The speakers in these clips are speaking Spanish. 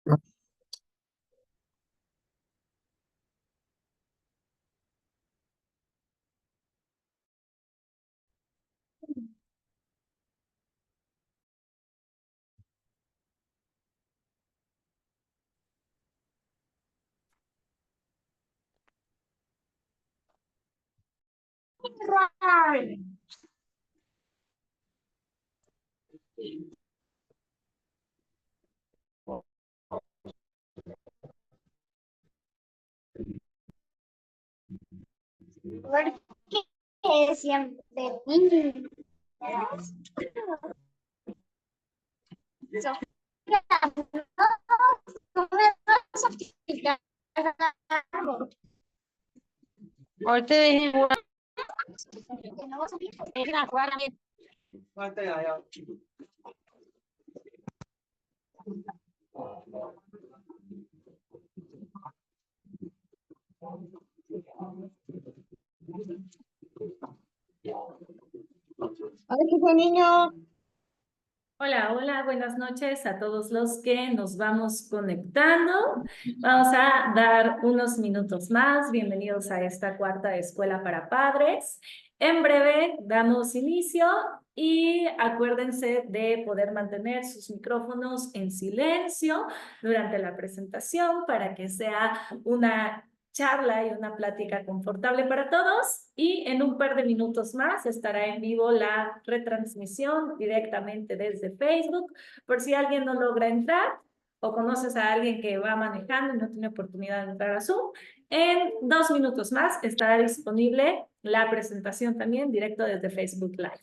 ¿Por qué siempre ti? Sofía, no me vas a explicar algo. Hoy te dejé jugar. Que no vas a explicar. Deja jugar también. Ay, qué fue, niño. Hola, hola, buenas noches a todos los que nos vamos conectando. Vamos a dar unos minutos más. Bienvenidos a esta cuarta escuela para padres. En breve damos inicio y acuérdense de poder mantener sus micrófonos en silencio durante la presentación para que sea una charla y una plática confortable para todos, y en un par de minutos más estará en vivo la retransmisión directamente desde Facebook, por si alguien no logra entrar o conoces a alguien que va manejando y no tiene oportunidad de entrar a Zoom. En 2 minutos más estará disponible la presentación también directo desde Facebook Live.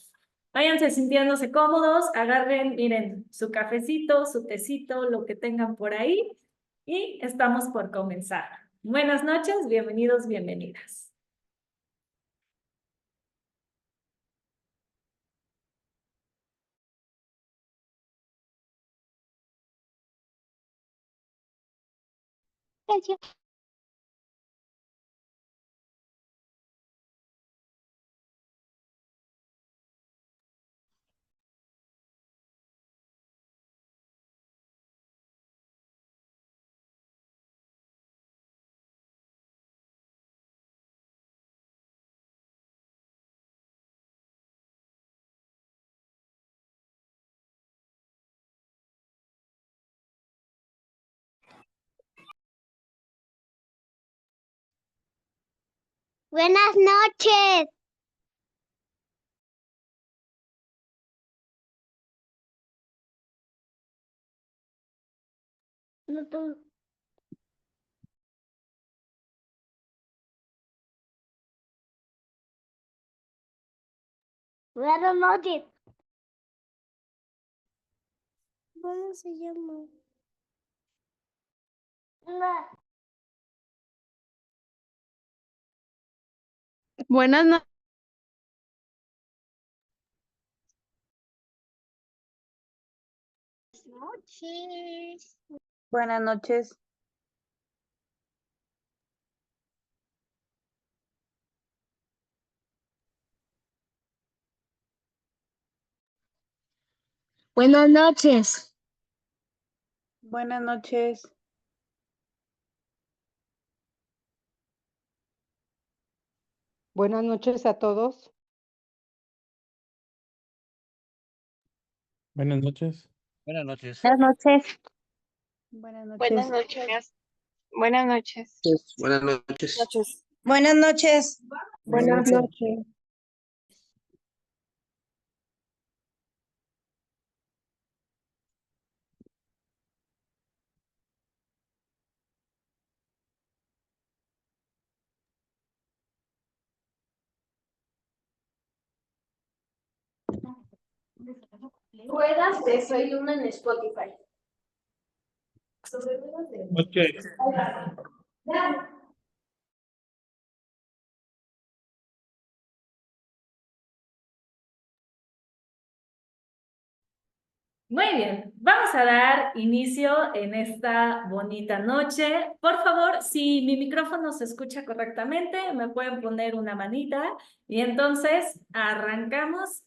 Váyanse sintiéndose cómodos, agarren, miren, su cafecito, su tecito, lo que tengan por ahí, y estamos por comenzar. Buenas noches, bienvenidos, bienvenidas. Canción. Buenas noches. No tú. Buenas noches. ¿Cómo se llama? No. Buenas noches. Noches. Buenas noches. Buenas noches. Buenas noches. Buenas noches a todos. Buenas noches. Buenas noches. Buenas noches. Buenas Buenas noches. noches. Buenas noches. Buenas noches. Buenas noches. Buenas noches. Ruedas de Soy Luna en Spotify. Noches. Muy bien, vamos a dar inicio en esta bonita noche. Por favor, si mi micrófono se escucha correctamente, me pueden poner una manita y entonces arrancamos.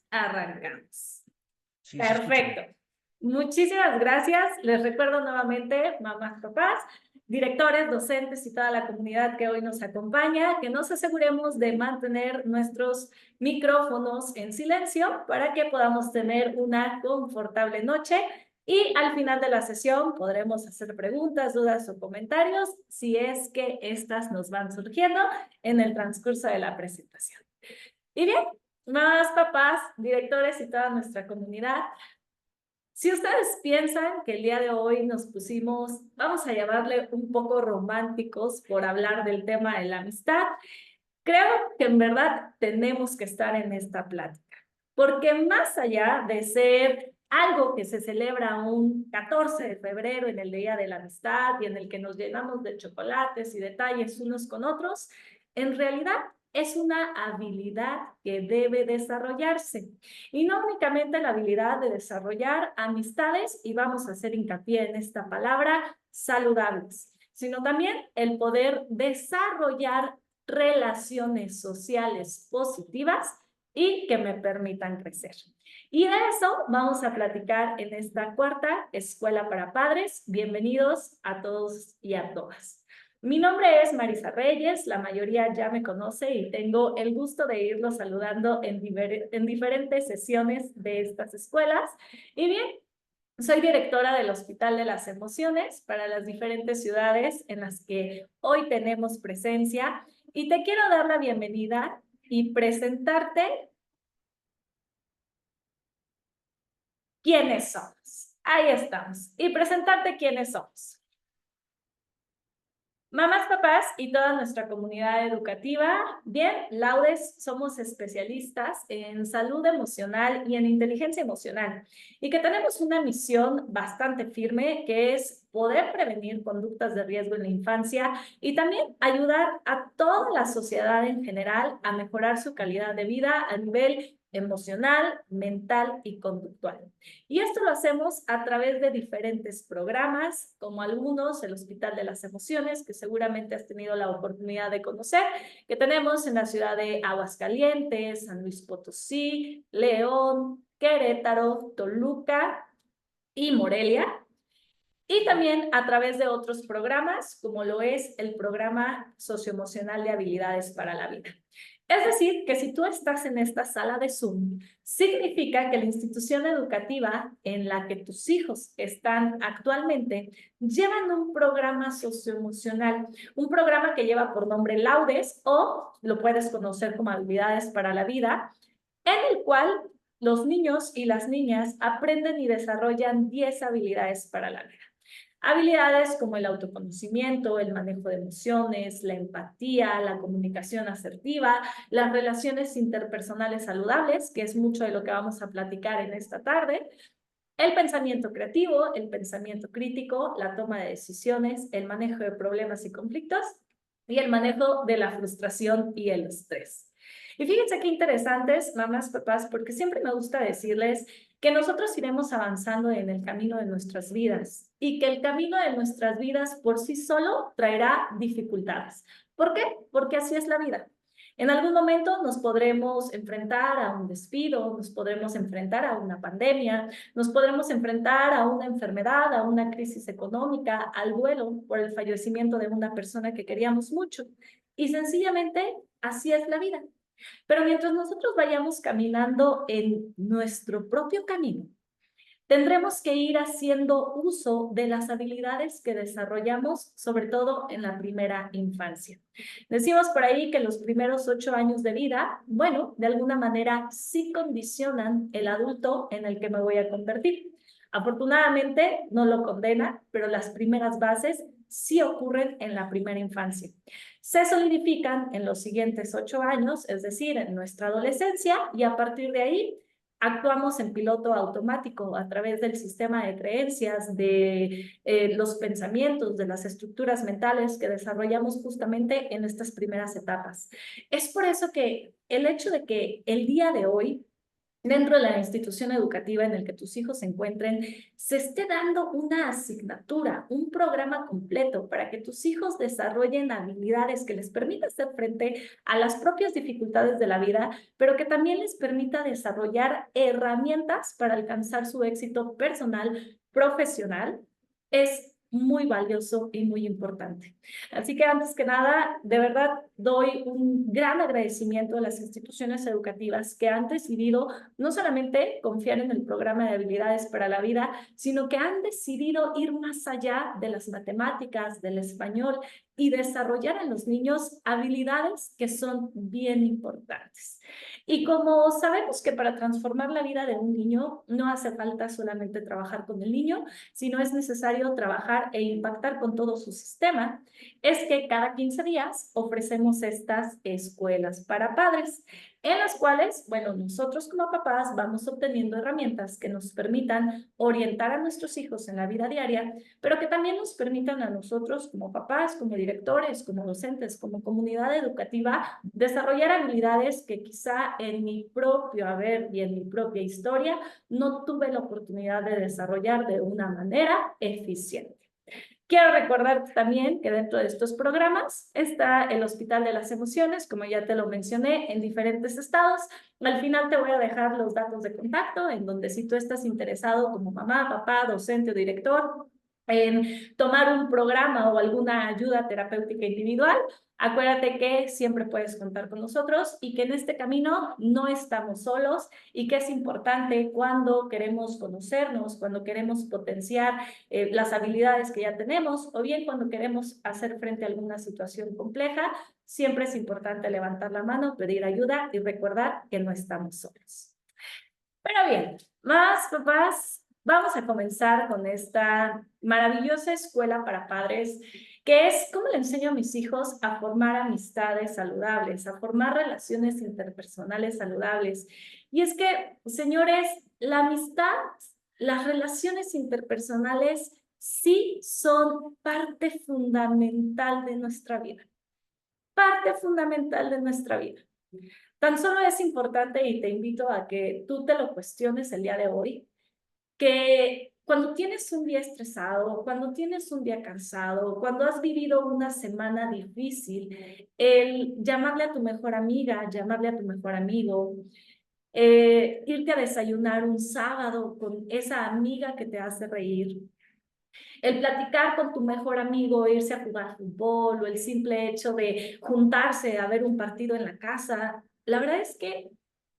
Sí, se escucha. Perfecto. Muchísimas gracias. Les recuerdo nuevamente, mamás, papás, directores, docentes y toda la comunidad que hoy nos acompaña, que nos aseguremos de mantener nuestros micrófonos en silencio para que podamos tener una confortable noche y al final de la sesión podremos hacer preguntas, dudas o comentarios si es que estas nos van surgiendo en el transcurso de la presentación. Y bien, mamás, papás, directores y toda nuestra comunidad, si ustedes piensan que el día de hoy nos pusimos, vamos a llamarle un poco románticos por hablar del tema de la amistad, creo que en verdad tenemos que estar en esta plática, porque más allá de ser algo que se celebra un 14 de febrero en el Día de la Amistad y en el que nos llenamos de chocolates y detalles unos con otros, en realidad es una habilidad que debe desarrollarse. Y no únicamente la habilidad de desarrollar amistades, y vamos a hacer hincapié en esta palabra, saludables, sino también el poder desarrollar relaciones sociales positivas y que me permitan crecer. Y de eso vamos a platicar en esta cuarta Escuela para Padres. Bienvenidos a todos y a todas. Mi nombre es Marisa Reyes, la mayoría ya me conoce y tengo el gusto de irlos saludando en diferentes sesiones de estas escuelas. Y bien, soy directora del Hospital de las Emociones para las diferentes ciudades en las que hoy tenemos presencia y te quiero dar la bienvenida y presentarte quiénes somos. Ahí estamos. Y presentarte quiénes somos. Mamás, papás y toda nuestra comunidad educativa, bien, Laudes, somos especialistas en salud emocional y en inteligencia emocional y que tenemos una misión bastante firme que es poder prevenir conductas de riesgo en la infancia y también ayudar a toda la sociedad en general a mejorar su calidad de vida a nivel emocional, mental y conductual. Y esto lo hacemos a través de diferentes programas, como algunos, el Hospital de las Emociones, que seguramente has tenido la oportunidad de conocer, que tenemos en la ciudad de Aguascalientes, San Luis Potosí, León, Querétaro, Toluca y Morelia. Y también a través de otros programas, como lo es el programa socioemocional de habilidades para la vida. Es decir, que si tú estás en esta sala de Zoom, significa que la institución educativa en la que tus hijos están actualmente llevan un programa socioemocional, un programa que lleva por nombre Laudes o lo puedes conocer como habilidades para la vida, en el cual los niños y las niñas aprenden y desarrollan 10 habilidades para la vida. Habilidades como el autoconocimiento, el manejo de emociones, la empatía, la comunicación asertiva, las relaciones interpersonales saludables, que es mucho de lo que vamos a platicar en esta tarde, el pensamiento creativo, el pensamiento crítico, la toma de decisiones, el manejo de problemas y conflictos y el manejo de la frustración y el estrés. Y fíjense qué interesantes, mamás, papás, porque siempre me gusta decirles que nosotros iremos avanzando en el camino de nuestras vidas y que el camino de nuestras vidas por sí solo traerá dificultades. ¿Por qué? Porque así es la vida. En algún momento nos podremos enfrentar a un despido, nos podremos enfrentar a una pandemia, nos podremos enfrentar a una enfermedad, a una crisis económica, al duelo por el fallecimiento de una persona que queríamos mucho. Y sencillamente así es la vida. Pero mientras nosotros vayamos caminando en nuestro propio camino, tendremos que ir haciendo uso de las habilidades que desarrollamos, sobre todo en la primera infancia. Decimos por ahí que los primeros 8 años de vida, bueno, de alguna manera sí condicionan el adulto en el que me voy a convertir. Afortunadamente no lo condena, pero las primeras bases sí ocurren en la primera infancia. Se solidifican en los siguientes 8 años, es decir, en nuestra adolescencia, y a partir de ahí actuamos en piloto automático a través del sistema de creencias, de los pensamientos, de las estructuras mentales que desarrollamos justamente en estas primeras etapas. Es por eso que el hecho de que el día de hoy dentro de la institución educativa en el que tus hijos se encuentren, se esté dando una asignatura, un programa completo para que tus hijos desarrollen habilidades que les permita hacer frente a las propias dificultades de la vida, pero que también les permita desarrollar herramientas para alcanzar su éxito personal, profesional, es muy valioso y muy importante. Así que antes que nada, de verdad, doy un gran agradecimiento a las instituciones educativas que han decidido no solamente confiar en el programa de habilidades para la vida, sino que han decidido ir más allá de las matemáticas, del español y desarrollar en los niños habilidades que son bien importantes. Y como sabemos que para transformar la vida de un niño no hace falta solamente trabajar con el niño, sino es necesario trabajar e impactar con todo su sistema, es que cada 15 días ofrecemos estas escuelas para padres, en las cuales, bueno, nosotros como papás vamos obteniendo herramientas que nos permitan orientar a nuestros hijos en la vida diaria, pero que también nos permitan a nosotros como papás, como directores, como docentes, como comunidad educativa, desarrollar habilidades que quizá en mi propio haber y en mi propia historia no tuve la oportunidad de desarrollar de una manera eficiente. Quiero recordar también que dentro de estos programas está el Hospital de las Emociones, como ya te lo mencioné, en diferentes estados. Al final te voy a dejar los datos de contacto, en donde si tú estás interesado como mamá, papá, docente o director, en tomar un programa o alguna ayuda terapéutica individual, acuérdate que siempre puedes contar con nosotros y que en este camino no estamos solos y que es importante cuando queremos conocernos, cuando queremos potenciar las habilidades que ya tenemos o bien cuando queremos hacer frente a alguna situación compleja, siempre es importante levantar la mano, pedir ayuda y recordar que no estamos solos. Pero bien, más papás, vamos a comenzar con esta maravillosa escuela para padres, que es cómo le enseño a mis hijos a formar amistades saludables, a formar relaciones interpersonales saludables. Y es que, señores, la amistad, las relaciones interpersonales sí son parte fundamental de nuestra vida. Parte fundamental de nuestra vida. Tan solo es importante y te invito a que tú te lo cuestiones el día de hoy, que cuando tienes un día estresado, cuando tienes un día cansado, cuando has vivido una semana difícil, el llamarle a tu mejor amiga, llamarle a tu mejor amigo, irte a desayunar un sábado con esa amiga que te hace reír, el platicar con tu mejor amigo, irse a jugar fútbol o el simple hecho de juntarse a ver un partido en la casa, la verdad es que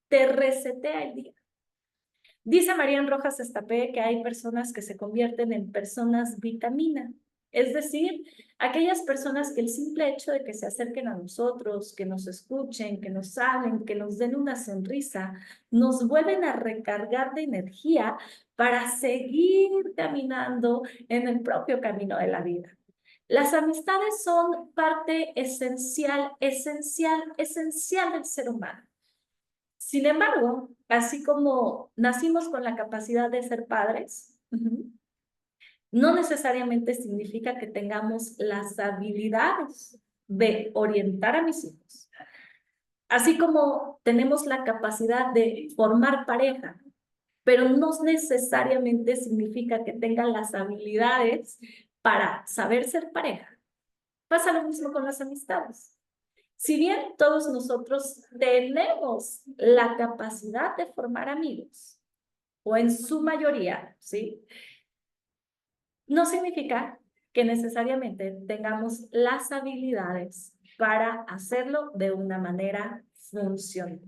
te resetea el día. Dice Marian Rojas Estapé que hay personas que se convierten en personas vitamina, es decir, aquellas personas que el simple hecho de que se acerquen a nosotros, que nos escuchen, que nos hablen, que nos den una sonrisa, nos vuelven a recargar de energía para seguir caminando en el propio camino de la vida. Las amistades son parte esencial del ser humano. Sin embargo, así como nacimos con la capacidad de ser padres, no necesariamente significa que tengamos las habilidades de orientar a mis hijos. Así como tenemos la capacidad de formar pareja, pero no necesariamente significa que tengan las habilidades para saber ser pareja. Pasa lo mismo con las amistades. Si bien todos nosotros tenemos la capacidad de formar amigos, o en su mayoría, ¿sí? No significa que necesariamente tengamos las habilidades para hacerlo de una manera funcional.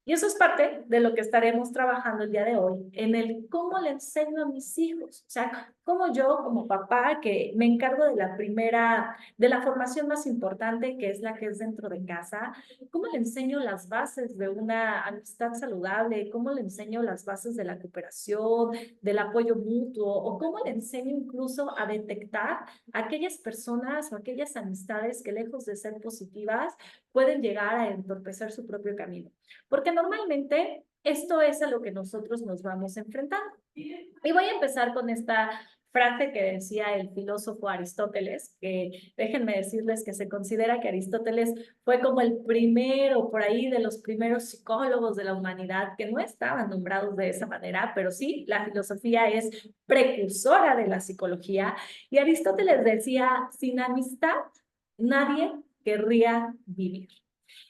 Y eso es parte de lo que estaremos trabajando el día de hoy, en el cómo le enseño a mis hijos. O sea, cómo yo como papá, que me encargo de la formación más importante, que es la que es dentro de casa, cómo le enseño las bases de una amistad saludable, cómo le enseño las bases de la cooperación, del apoyo mutuo, o cómo le enseño incluso a detectar aquellas personas o aquellas amistades que lejos de ser positivas, pueden llegar a entorpecer su propio camino. Porque normalmente esto es a lo que nosotros nos vamos enfrentando. Y voy a empezar con esta frase que decía el filósofo Aristóteles, que déjenme decirles que se considera que Aristóteles fue como el primero, por ahí, de los primeros psicólogos de la humanidad, que no estaban nombrados de esa manera, pero sí, la filosofía es precursora de la psicología, y Aristóteles decía, sin amistad, nadie querría vivir.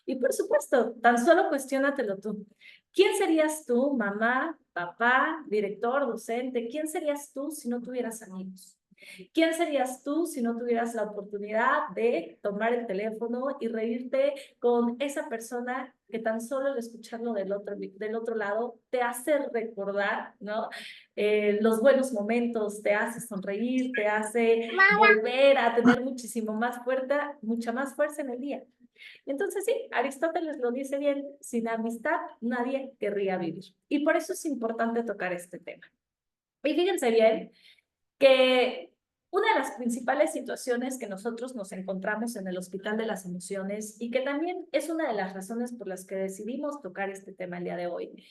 Y por supuesto, tan solo cuestiónatelo tú. ¿Quién serías tú, mamá, papá, director, docente? ¿Quién serías tú si no tuvieras amigos? ¿Quién serías tú si no tuvieras la oportunidad de tomar el teléfono y reírte con esa persona que tan solo el escucharlo del otro lado te hace recordar, ¿no? Los buenos momentos, te hace sonreír, te hace volver a tener mucha más fuerza en el día. Entonces sí, Aristóteles lo dice bien, sin amistad nadie querría vivir. Y por eso es importante tocar este tema. Y fíjense bien que una de las principales situaciones que nosotros nos encontramos en el Hospital de las Emociones, y que también es una de las razones por las que decidimos tocar este tema el día de hoy,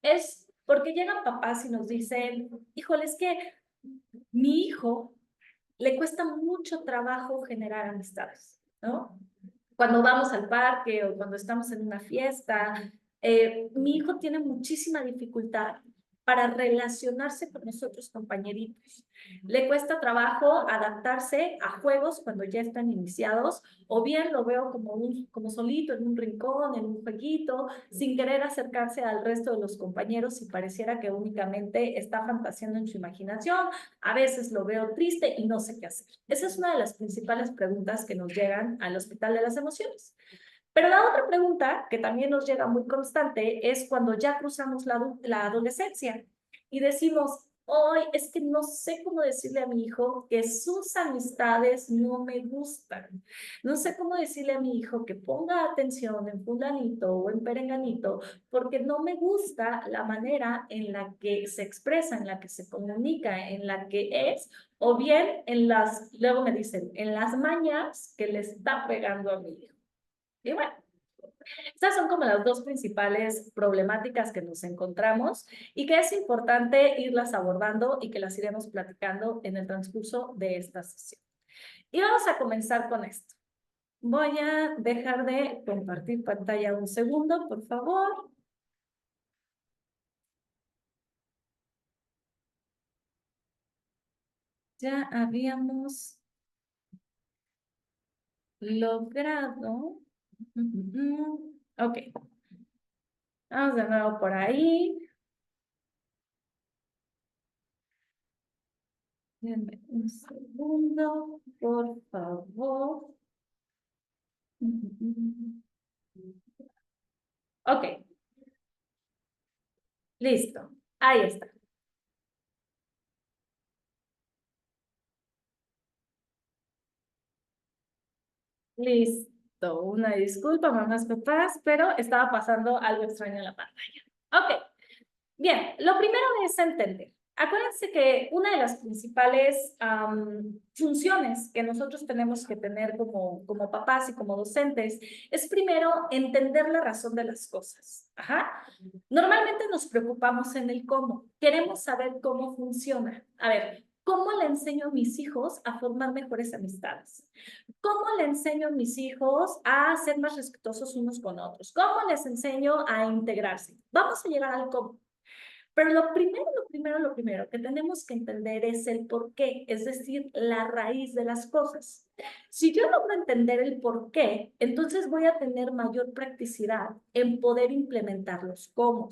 es porque llegan papás y nos dicen, híjole, es que mi hijo le cuesta mucho trabajo generar amistades, ¿no? Cuando vamos al parque o cuando estamos en una fiesta, mi hijo tiene muchísima dificultad para relacionarse con nosotros compañeritos. Le cuesta trabajo adaptarse a juegos cuando ya están iniciados, o bien lo veo como solito en un rincón, en un jueguito, sin querer acercarse al resto de los compañeros y pareciera que únicamente está fantaseando en su imaginación. A veces lo veo triste y no sé qué hacer. Esa es una de las principales preguntas que nos llegan al Hospital de las Emociones. Pero la otra pregunta que también nos llega muy constante es cuando ya cruzamos la adolescencia y decimos, hoy es que no sé cómo decirle a mi hijo que sus amistades no me gustan. No sé cómo decirle a mi hijo que ponga atención en fulanito o en perenganito, porque no me gusta la manera en la que se expresa, en la que se comunica, en la que es, o bien luego me dicen, en las mañas que le está pegando a mi hijo. Y bueno, estas son como las dos principales problemáticas que nos encontramos y que es importante irlas abordando y que las iremos platicando en el transcurso de esta sesión. Y vamos a comenzar con esto. Voy a dejar de compartir pantalla un segundo, por favor. Ya habíamos logrado. Ok. Vamos de nuevo por ahí. Denme un segundo, por favor. Ok. Listo. Ahí está. Listo. Una disculpa, mamás, papás, pero estaba pasando algo extraño en la pantalla. Ok. Bien, lo primero es entender. Acuérdense que una de las principales funciones que nosotros tenemos que tener como papás y como docentes es primero entender la razón de las cosas. Ajá. Normalmente nos preocupamos en el cómo. Queremos saber cómo funciona. A ver, ¿cómo le enseño a mis hijos a formar mejores amistades? ¿Cómo le enseño a mis hijos a ser más respetuosos unos con otros? ¿Cómo les enseño a integrarse? Vamos a llegar al cómo. Pero lo primero que tenemos que entender es el por qué, es decir, la raíz de las cosas. Si yo logro entender el por qué, entonces voy a tener mayor practicidad en poder implementar los cómo.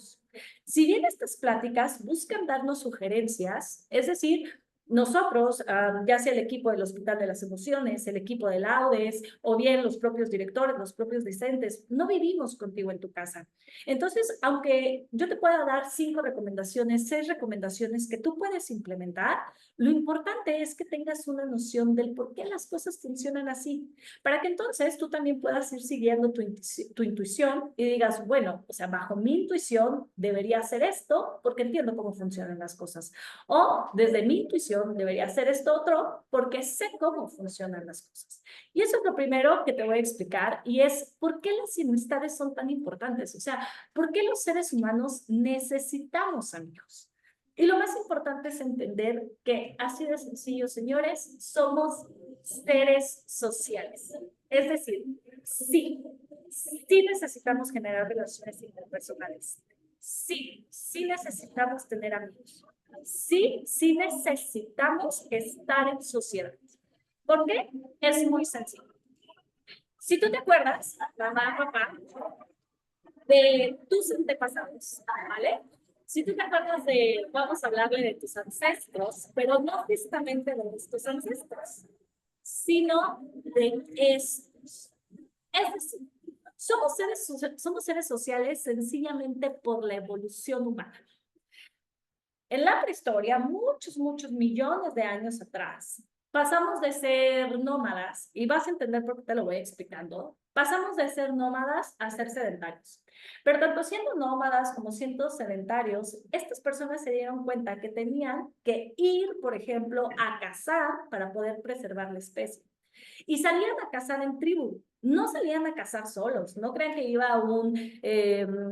Si bien estas pláticas buscan darnos sugerencias, es decir, nosotros, ya sea el equipo del Hospital de las Emociones, el equipo del AUDES, o bien los propios directores, los propios docentes, no vivimos contigo en tu casa. Entonces, aunque yo te pueda dar 5 recomendaciones, 6 recomendaciones que tú puedes implementar, lo importante es que tengas una noción del por qué las cosas funcionan así, para que entonces tú también puedas ir siguiendo tu intuición y digas, bueno, o sea, bajo mi intuición debería hacer esto porque entiendo cómo funcionan las cosas. O desde mi intuición debería hacer esto otro porque sé cómo funcionan las cosas. Y eso es lo primero que te voy a explicar y es por qué las amistades son tan importantes. O sea, ¿por qué los seres humanos necesitamos amigos? Y lo más importante es entender que así de sencillo, señores, somos seres sociales. Es decir, sí necesitamos generar relaciones interpersonales. Sí necesitamos tener amigos. Sí necesitamos estar en sociedad. ¿Por qué? Es muy sencillo. Si tú te acuerdas, mamá, papá, de tus antepasados, ¿vale? Si tú te acuerdas de, vamos a hablarle de tus ancestros, pero no físicamente de nuestros ancestros, sino de estos. Es decir, somos seres sociales sencillamente por la evolución humana. En la prehistoria, muchos millones de años atrás, pasamos de ser nómadas, y vas a entender por qué te lo voy explicando, pasamos de ser nómadas a ser sedentarios. Pero tanto siendo nómadas como siendo sedentarios, estas personas se dieron cuenta que tenían que ir, por ejemplo, a cazar para poder preservar la especie. Y salían a cazar en tribu, no salían a cazar solos. No crean que iba un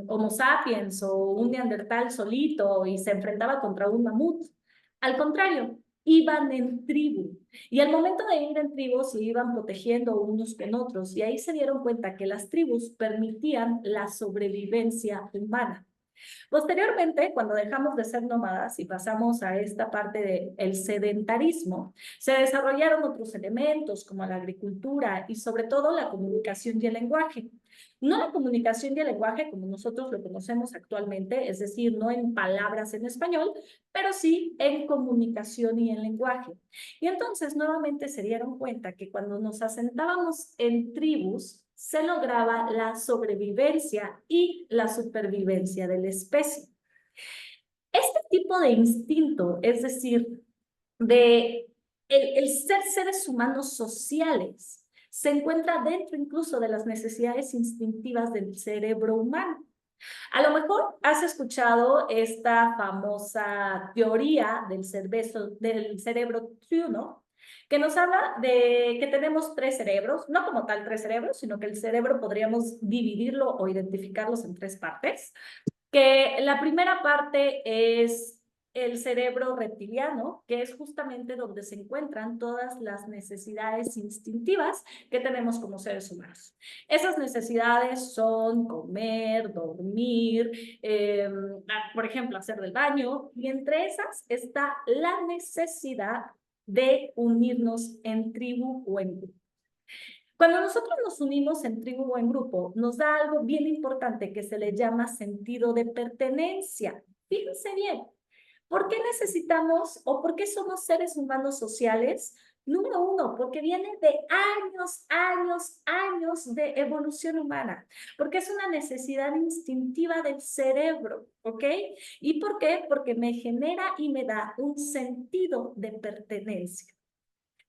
Homo sapiens o un neandertal solito y se enfrentaba contra un mamut. Al contrario, iban en tribu. Y al momento de ir en tribu se iban protegiendo unos con otros. Y ahí se dieron cuenta que las tribus permitían la sobrevivencia humana. Posteriormente, cuando dejamos de ser nómadas y pasamos a esta parte del sedentarismo, se desarrollaron otros elementos como la agricultura y sobre todo la comunicación y el lenguaje. No la comunicación y el lenguaje como nosotros lo conocemos actualmente, es decir, no en palabras en español, pero sí en comunicación y en lenguaje. Y entonces nuevamente se dieron cuenta que cuando nos asentábamos en tribus, se lograba la sobrevivencia y la supervivencia de la especie. Este tipo de instinto, es decir, de el ser seres humanos sociales, se encuentra dentro incluso de las necesidades instintivas del cerebro humano. A lo mejor has escuchado esta famosa teoría del cerebro triuno, que nos habla de que tenemos tres cerebros, no como tal tres cerebros, sino que el cerebro podríamos dividirlo o identificarlos en tres partes, que la primera parte es el cerebro reptiliano, que es justamente donde se encuentran todas las necesidades instintivas que tenemos como seres humanos. Esas necesidades son comer, dormir, por ejemplo, hacer del baño, y entre esas está la necesidad de unirnos en tribu o en grupo. Cuando nosotros nos unimos en tribu o en grupo, nos da algo bien importante que se le llama sentido de pertenencia. Fíjense bien, ¿por qué necesitamos o por qué somos seres humanos sociales? Número uno, porque viene de años de evolución humana, porque es una necesidad instintiva del cerebro, ¿ok? ¿Y por qué? Porque me genera y me da un sentido de pertenencia.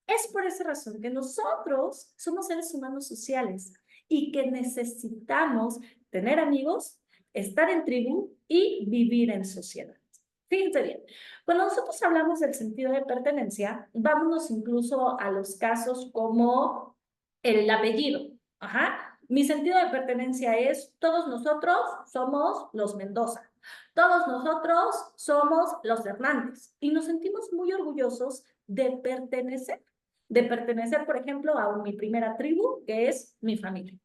Es por esa razón que nosotros somos seres humanos sociales y que necesitamos tener amigos, estar en tribu y vivir en sociedad. Fíjense bien, cuando nosotros hablamos del sentido de pertenencia, vámonos incluso a los casos como el apellido. Ajá. Mi sentido de pertenencia es, todos nosotros somos los Mendoza, todos nosotros somos los Hernández y nos sentimos muy orgullosos de pertenecer, por ejemplo, a mi primera tribu, que es mi familia.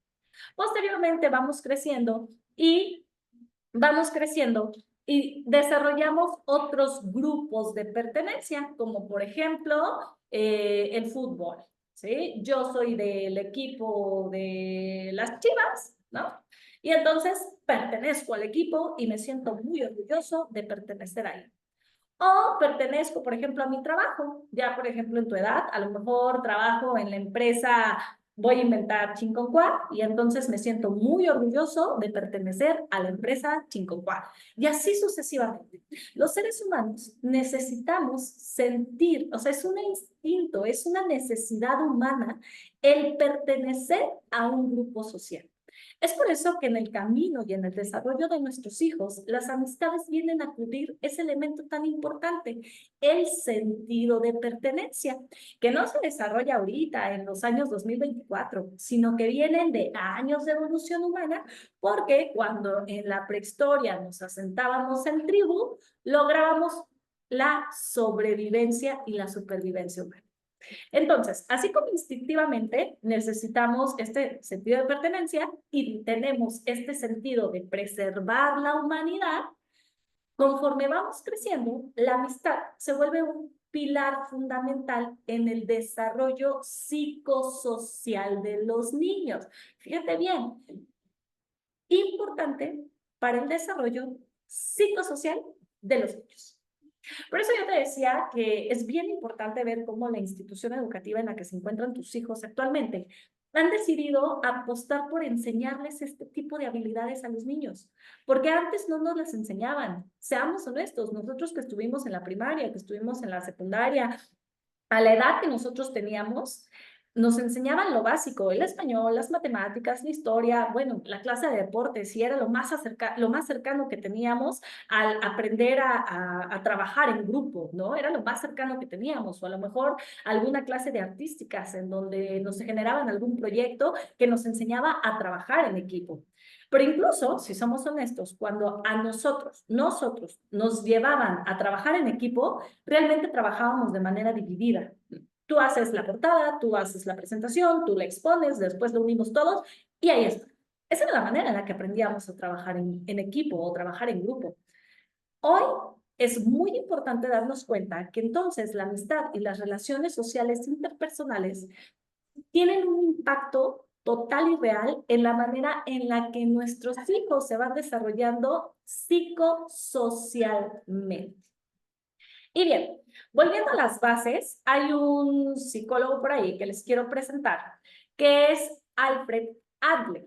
Posteriormente vamos creciendo y desarrollamos otros grupos de pertenencia, como por ejemplo el fútbol, ¿sí? Yo soy del equipo de las Chivas, ¿no? Y entonces pertenezco al equipo y me siento muy orgulloso de pertenecer ahí. O pertenezco, por ejemplo, a mi trabajo. Ya, por ejemplo, en tu edad, a lo mejor trabajo en la empresa, voy a inventar Chinconcuá, y entonces me siento muy orgulloso de pertenecer a la empresa Chinconcuá. Y así sucesivamente. Los seres humanos necesitamos sentir, o sea, es un instinto, es una necesidad humana el pertenecer a un grupo social. Es por eso que en el camino y en el desarrollo de nuestros hijos, las amistades vienen a cubrir ese elemento tan importante, el sentido de pertenencia, que no se desarrolla ahorita en los años 2024, sino que vienen de años de evolución humana, porque cuando en la prehistoria nos asentábamos en tribu, lográbamos la sobrevivencia y la supervivencia humana. Entonces, así como instintivamente necesitamos este sentido de pertenencia y tenemos este sentido de preservar la humanidad, conforme vamos creciendo, la amistad se vuelve un pilar fundamental en el desarrollo psicosocial de los niños. Fíjate bien, importante para el desarrollo psicosocial de los niños. Por eso yo te decía que es bien importante ver cómo la institución educativa en la que se encuentran tus hijos actualmente han decidido apostar por enseñarles este tipo de habilidades a los niños, porque antes no nos las enseñaban. Seamos honestos, nosotros que estuvimos en la primaria, que estuvimos en la secundaria, a la edad que nosotros teníamos, nos enseñaban lo básico, el español, las matemáticas, la historia, bueno, la clase de deportes, y era lo más cercano que teníamos al aprender a trabajar en grupo, ¿no? Era lo más cercano que teníamos, o a lo mejor alguna clase de artísticas en donde nos generaban algún proyecto que nos enseñaba a trabajar en equipo. Pero incluso, si somos honestos, cuando a nosotros nos llevaban a trabajar en equipo, realmente trabajábamos de manera dividida. Tú haces la portada, tú haces la presentación, tú la expones, después lo unimos todos y ahí está. Esa era la manera en la que aprendíamos a trabajar en equipo o trabajar en grupo. Hoy es muy importante darnos cuenta que entonces la amistad y las relaciones sociales interpersonales tienen un impacto total y real en la manera en la que nuestros hijos se van desarrollando psicosocialmente. Y bien, volviendo a las bases, hay un psicólogo por ahí que les quiero presentar, que es Alfred Adler.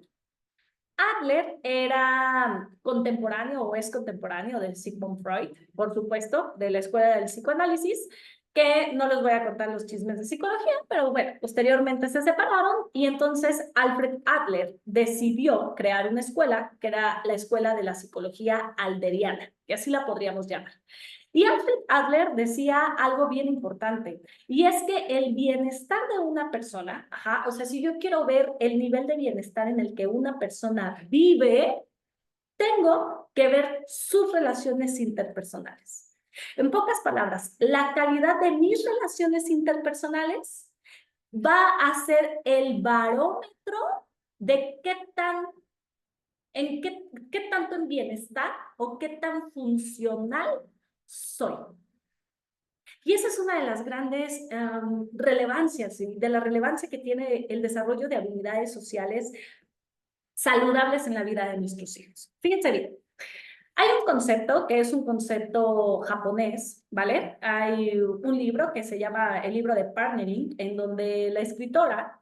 Adler era contemporáneo o es contemporáneo de Sigmund Freud, por supuesto, de la escuela del psicoanálisis, que no les voy a contar los chismes de psicología, pero bueno, posteriormente se separaron y entonces Alfred Adler decidió crear una escuela que era la escuela de la psicología alderiana, que así la podríamos llamar. Y Alfred Adler decía algo bien importante, y es que el bienestar de una persona, o sea, si yo quiero ver el nivel de bienestar en el que una persona vive, tengo que ver sus relaciones interpersonales. En pocas palabras, la calidad de mis relaciones interpersonales va a ser el barómetro de qué tanto en bienestar o qué tan funcional soy. Y esa es una de las grandes relevancias, ¿sí? De la relevancia que tiene el desarrollo de habilidades sociales saludables en la vida de nuestros hijos. Fíjense bien, hay un concepto que es un concepto japonés, ¿vale? Hay un libro que se llama el libro de Partnering, en donde la escritora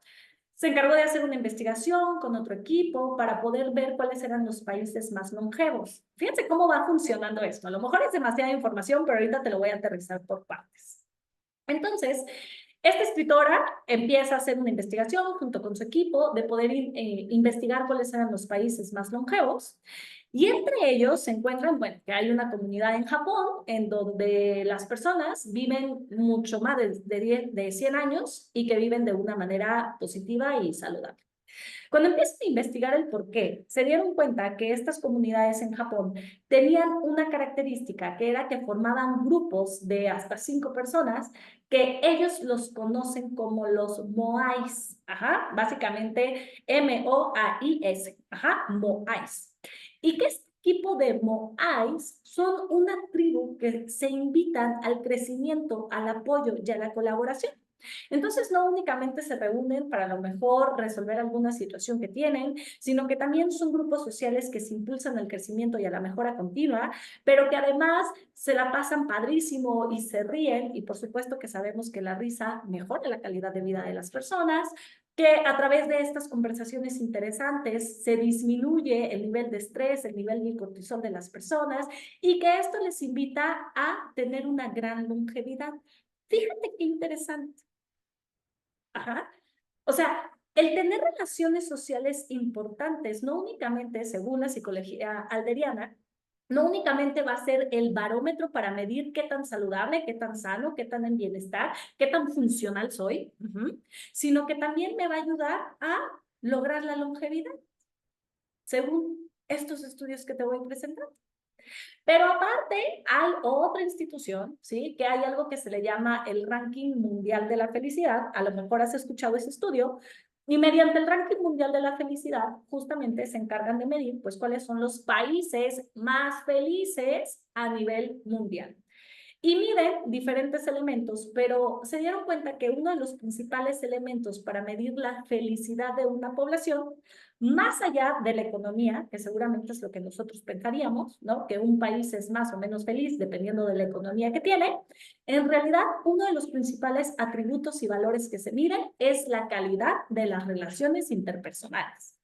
se encargó de hacer una investigación con otro equipo para poder ver cuáles eran los países más longevos. Fíjense cómo va funcionando esto. A lo mejor es demasiada información, pero ahorita te lo voy a aterrizar por partes. Entonces, esta escritora empieza a hacer una investigación junto con su equipo de poder investigar cuáles eran los países más longevos. Y entre ellos se encuentran, bueno, que hay una comunidad en Japón en donde las personas viven mucho más de 100 años y que viven de una manera positiva y saludable. Cuando empiezan a investigar el por qué, se dieron cuenta que estas comunidades en Japón tenían una característica que era que formaban grupos de hasta 5 personas que ellos los conocen como los moais, básicamente M-O-A-I-S, moais. Y que este equipo de moais son una tribu que se invitan al crecimiento, al apoyo y a la colaboración. Entonces, no únicamente se reúnen para a lo mejor resolver alguna situación que tienen, sino que también son grupos sociales que se impulsan al crecimiento y a la mejora continua, pero que además se la pasan padrísimo y se ríen, y por supuesto que sabemos que la risa mejora la calidad de vida de las personas, que a través de estas conversaciones interesantes se disminuye el nivel de estrés, el nivel de cortisol de las personas, y que esto les invita a tener una gran longevidad. Fíjate qué interesante. O sea, el tener relaciones sociales importantes, no únicamente, según la psicología alderiana, no únicamente va a ser el barómetro para medir qué tan saludable, qué tan sano, qué tan en bienestar, qué tan funcional soy, sino que también me va a ayudar a lograr la longevidad, según estos estudios que te voy presentando. Pero aparte hay otra institución, ¿sí? Que hay algo que se le llama el Ranking Mundial de la Felicidad. A lo mejor has escuchado ese estudio. Y mediante el Ranking Mundial de la Felicidad, justamente se encargan de medir, pues, cuáles son los países más felices a nivel mundial. Y miden diferentes elementos, pero se dieron cuenta que uno de los principales elementos para medir la felicidad de una población, más allá de la economía, que seguramente es lo que nosotros pensaríamos, ¿no? Que un país es más o menos feliz dependiendo de la economía que tiene, en realidad uno de los principales atributos y valores que se miden es la calidad de las relaciones interpersonales.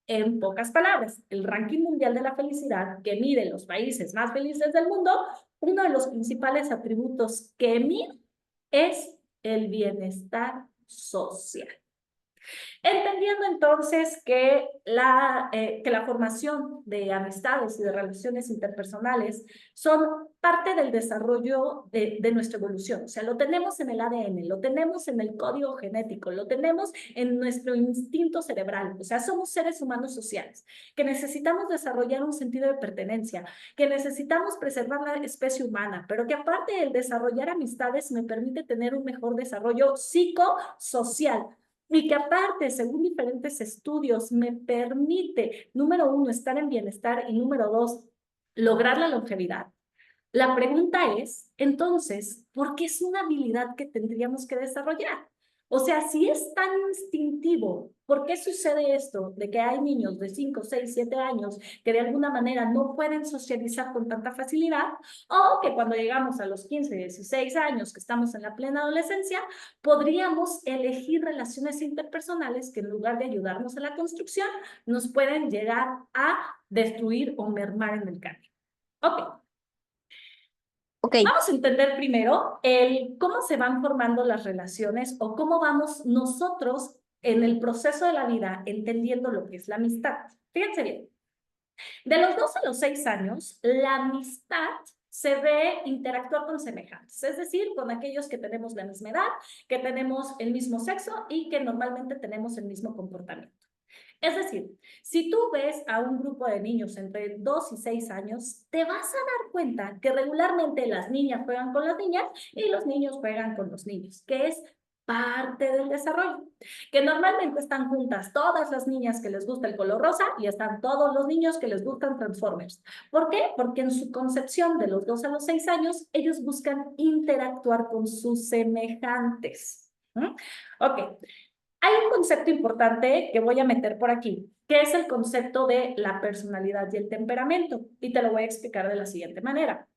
En pocas palabras, el ranking mundial de la felicidad que mide los países más felices del mundo, uno de los principales atributos que mide es el bienestar social. Entendiendo entonces que la formación de amistades y de relaciones interpersonales son parte del desarrollo de nuestra evolución. O sea, lo tenemos en el ADN, lo tenemos en el código genético, lo tenemos en nuestro instinto cerebral. O sea, somos seres humanos sociales que necesitamos desarrollar un sentido de pertenencia, que necesitamos preservar la especie humana, pero que aparte del desarrollar amistades me permite tener un mejor desarrollo psicosocial. Y que aparte, según diferentes estudios, me permite, número 1, estar en bienestar y número 2, lograr la longevidad. La pregunta es, entonces, ¿por qué es una habilidad que tendríamos que desarrollar? O sea, si es tan instintivo, ¿por qué sucede esto de que hay niños de 5, 6, 7 años que de alguna manera no pueden socializar con tanta facilidad? O que cuando llegamos a los 15, 16 años, que estamos en la plena adolescencia, podríamos elegir relaciones interpersonales que en lugar de ayudarnos a la construcción, nos pueden llegar a destruir o mermar en el camino. Ok. Vamos a entender primero cómo se van formando las relaciones o cómo vamos nosotros en el proceso de la vida entendiendo lo que es la amistad. Fíjense bien. De los 2 a los 6 años, la amistad se ve interactuar con semejantes, es decir, con aquellos que tenemos la misma edad, que tenemos el mismo sexo y que normalmente tenemos el mismo comportamiento. Es decir, si tú ves a un grupo de niños entre 2 y 6 años, te vas a dar cuenta que regularmente las niñas juegan con las niñas y los niños juegan con los niños, que es parte del desarrollo. Que normalmente están juntas todas las niñas que les gusta el color rosa y están todos los niños que les gustan Transformers. ¿Por qué? Porque en su concepción de los 2 a los 6 años, ellos buscan interactuar con sus semejantes. Ok. Hay un concepto importante que voy a meter por aquí, que es el concepto de la personalidad y el temperamento, y te lo voy a explicar de la siguiente manera.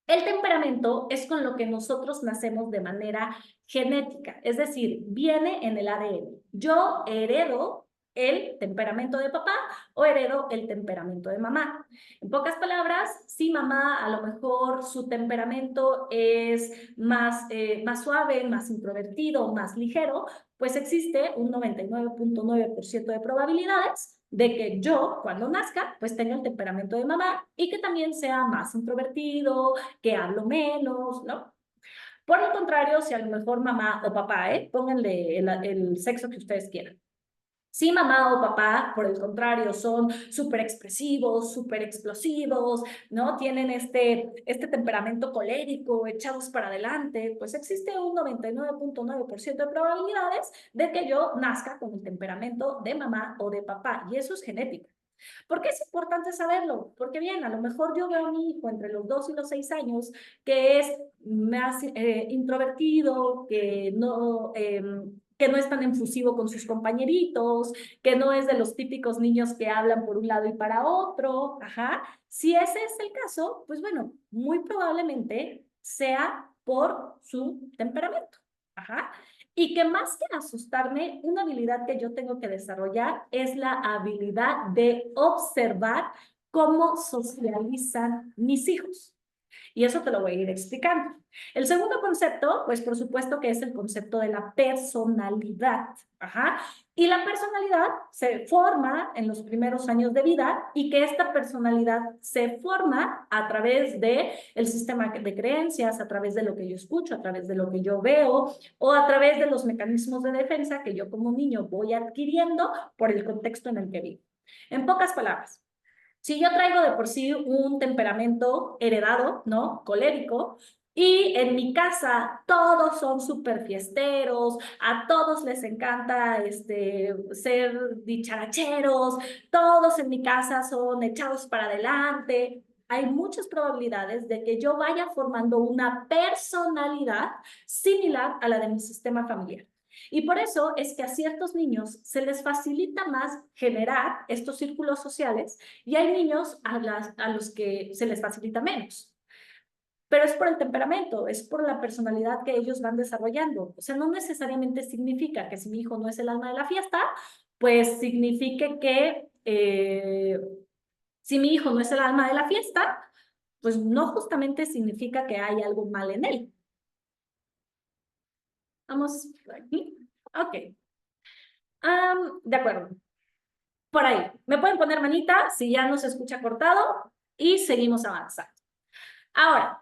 El temperamento es con lo que nosotros nacemos de manera genética, es decir, viene en el ADN. Yo heredo el temperamento de papá o heredo el temperamento de mamá. En pocas palabras, si mamá a lo mejor su temperamento es más suave, más introvertido, más ligero, pues existe un 99.9% de probabilidades de que yo, cuando nazca, pues tenga el temperamento de mamá y que también sea más introvertido, que hablo menos, ¿no? Por el contrario, si a lo mejor mamá o papá, pónganle el sexo que ustedes quieran. Si mamá o papá, por el contrario, son súper expresivos, súper explosivos, ¿no? Tienen este temperamento colérico, echados para adelante, pues existe un 99.9% de probabilidades de que yo nazca con el temperamento de mamá o de papá, y eso es genético. ¿Por qué es importante saberlo? Porque bien, a lo mejor yo veo a mi hijo entre los 2 y los 6 años que es más introvertido, que no es tan efusivo con sus compañeritos, que no es de los típicos niños que hablan por un lado y para otro. Ajá. Si ese es el caso, pues bueno, muy probablemente sea por su temperamento. Ajá. Y que más que asustarme, una habilidad que yo tengo que desarrollar es la habilidad de observar cómo socializan mis hijos. Y eso te lo voy a ir explicando. El segundo concepto, pues por supuesto que es el concepto de la personalidad. Ajá. Y la personalidad se forma en los primeros años de vida y que esta personalidad se forma a través del sistema de creencias, a través de lo que yo escucho, a través de lo que yo veo o a través de los mecanismos de defensa que yo como niño voy adquiriendo por el contexto en el que vivo. En pocas palabras, Si yo traigo de por sí un temperamento heredado, ¿no? Colérico, y en mi casa todos son súper fiesteros, a todos les encanta ser dicharacheros, todos en mi casa son echados para adelante. Hay muchas probabilidades de que yo vaya formando una personalidad similar a la de mi sistema familiar. Y por eso es que a ciertos niños se les facilita más generar estos círculos sociales y hay niños a los que se les facilita menos. Pero es por el temperamento, es por la personalidad que ellos van desarrollando. O sea, no necesariamente significa que si mi hijo no es el alma de la fiesta, pues signifique que si mi hijo no es el alma de la fiesta, pues no justamente significa que hay algo mal en él. Vamos por aquí. Ok. De acuerdo. Por ahí. Me pueden poner manita si ya no se escucha cortado y seguimos avanzando. Ahora,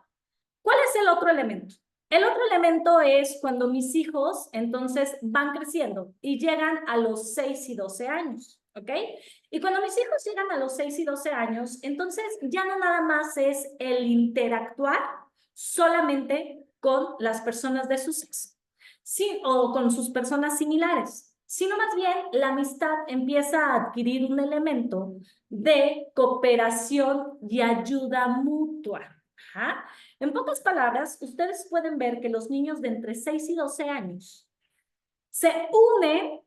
¿cuál es el otro elemento? El otro elemento es cuando mis hijos entonces van creciendo y llegan a los 6 y 12 años, ¿ok? Y cuando mis hijos llegan a los 6 y 12 años, entonces ya no nada más es el interactuar solamente con las personas de su sexo, sí, o con sus personas similares, sino más bien la amistad empieza a adquirir un elemento de cooperación y ayuda mutua. Ajá. En pocas palabras, ustedes pueden ver que los niños de entre 6 y 12 años se unen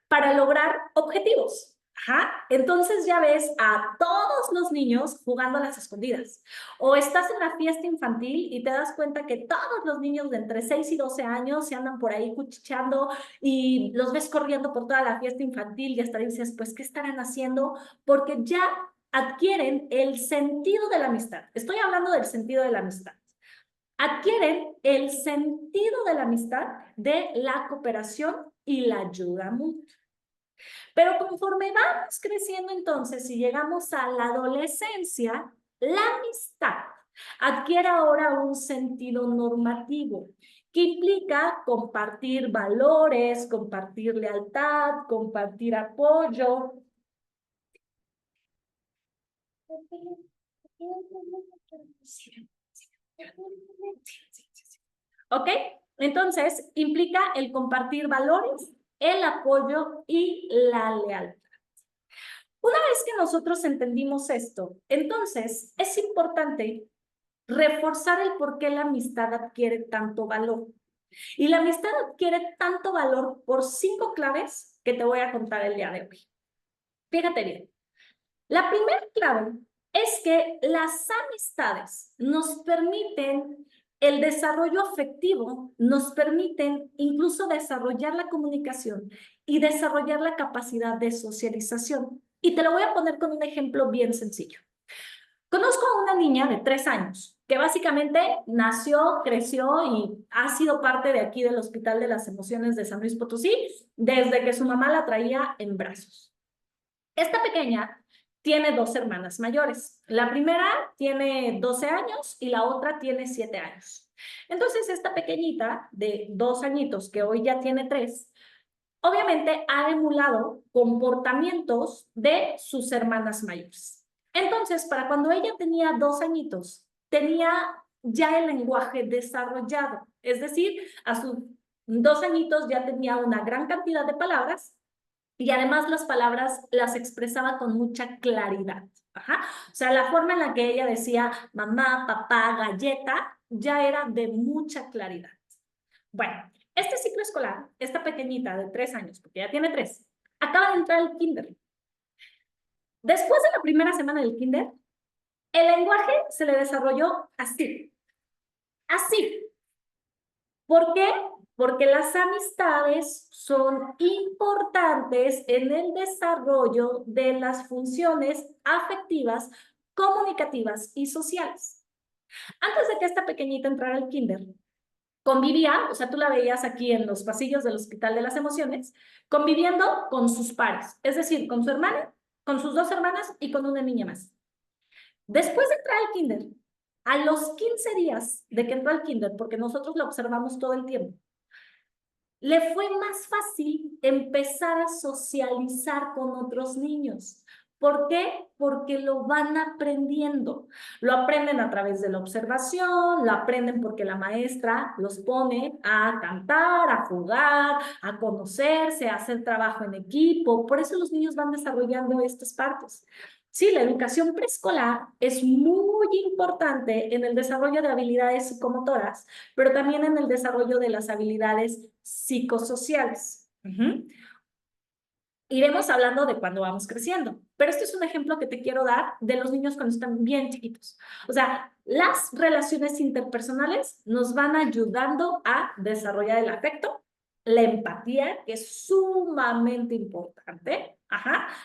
para lograr objetivos. Ajá. Entonces ya ves a todos los niños jugando a las escondidas. O estás en la fiesta infantil y te das cuenta que todos los niños de entre 6 y 12 años se andan por ahí cuchicheando y los ves corriendo por toda la fiesta infantil y hasta dices, pues, ¿qué estarán haciendo? Porque ya adquieren el sentido de la amistad. Estoy hablando del sentido de la amistad. Adquieren el sentido de la amistad, de la cooperación y la ayuda mutua. Pero conforme vamos creciendo entonces y llegamos a la adolescencia, la amistad adquiere ahora un sentido normativo que implica compartir valores, compartir lealtad, compartir apoyo. ¿Ok? Entonces, implica el compartir valores, el apoyo y la lealtad. Una vez que nosotros entendimos esto, entonces es importante reforzar el por qué la amistad adquiere tanto valor. Y la amistad adquiere tanto valor por 5 claves que te voy a contar el día de hoy. Fíjate bien. La primera clave es que las amistades nos permiten el desarrollo afectivo, nos permiten incluso desarrollar la comunicación y desarrollar la capacidad de socialización. Y te lo voy a poner con un ejemplo bien sencillo. Conozco a una niña de 3 años que básicamente nació, creció y ha sido parte de aquí del Hospital de las Emociones de San Luis Potosí desde que su mamá la traía en brazos. Esta pequeña tiene 2 hermanas mayores. La primera tiene 12 años y la otra tiene 7 años. Entonces, esta pequeñita de 2 añitos, que hoy ya tiene 3, obviamente ha emulado comportamientos de sus hermanas mayores. Entonces, para cuando ella tenía 2 añitos, tenía ya el lenguaje desarrollado. Es decir, a sus 2 añitos ya tenía una gran cantidad de palabras y además las palabras las expresaba con mucha claridad. Ajá. O sea, la forma en la que ella decía mamá, papá, galleta, ya era de mucha claridad. Bueno, este ciclo escolar, esta pequeñita de 3 años, porque ya tiene 3, acaba de entrar al kinder. Después de la primera semana del kinder, el lenguaje se le desarrolló así. Así. ¿Por qué? Porque las amistades son importantes en el desarrollo de las funciones afectivas, comunicativas y sociales. Antes de que esta pequeñita entrara al kinder, convivía, o sea, tú la veías aquí en los pasillos del Hospital de las Emociones, conviviendo con sus pares, es decir, con su hermana, con sus 2 hermanas y con una niña más. Después de entrar al kinder, a los 15 días de que entró al kinder, porque nosotros lo observamos todo el tiempo, le fue más fácil empezar a socializar con otros niños. ¿Por qué? Porque lo van aprendiendo. Lo aprenden a través de la observación, lo aprenden porque la maestra los pone a cantar, a jugar, a conocerse, a hacer trabajo en equipo. Por eso los niños van desarrollando estas partes. Sí, la educación preescolar es muy importante en el desarrollo de habilidades psicomotoras, pero también en el desarrollo de las habilidades psicosociales. Iremos hablando de cuando vamos creciendo, pero este es un ejemplo que te quiero dar de los niños cuando están bien chiquitos. O sea, las relaciones interpersonales nos van ayudando a desarrollar el afecto, la empatía, que es sumamente importante,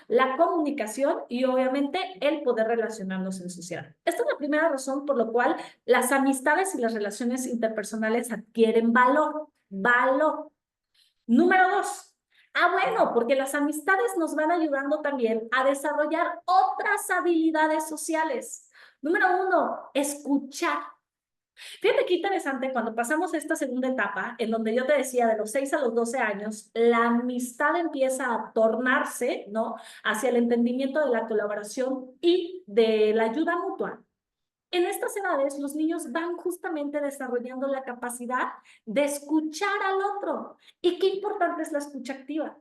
la comunicación y obviamente el poder relacionarnos en sociedad. Esta es la primera razón por la cual las amistades y las relaciones interpersonales adquieren valor. Número 2. Bueno, porque las amistades nos van ayudando también a desarrollar otras habilidades sociales. Número 1, escuchar. Fíjate qué interesante, cuando pasamos esta segunda etapa, en donde yo te decía de los 6 a los 12 años, la amistad empieza a tornarse, ¿no?, hacia el entendimiento de la colaboración y de la ayuda mutua. En estas edades, los niños van justamente desarrollando la capacidad de escuchar al otro. Y qué importante es la escucha activa.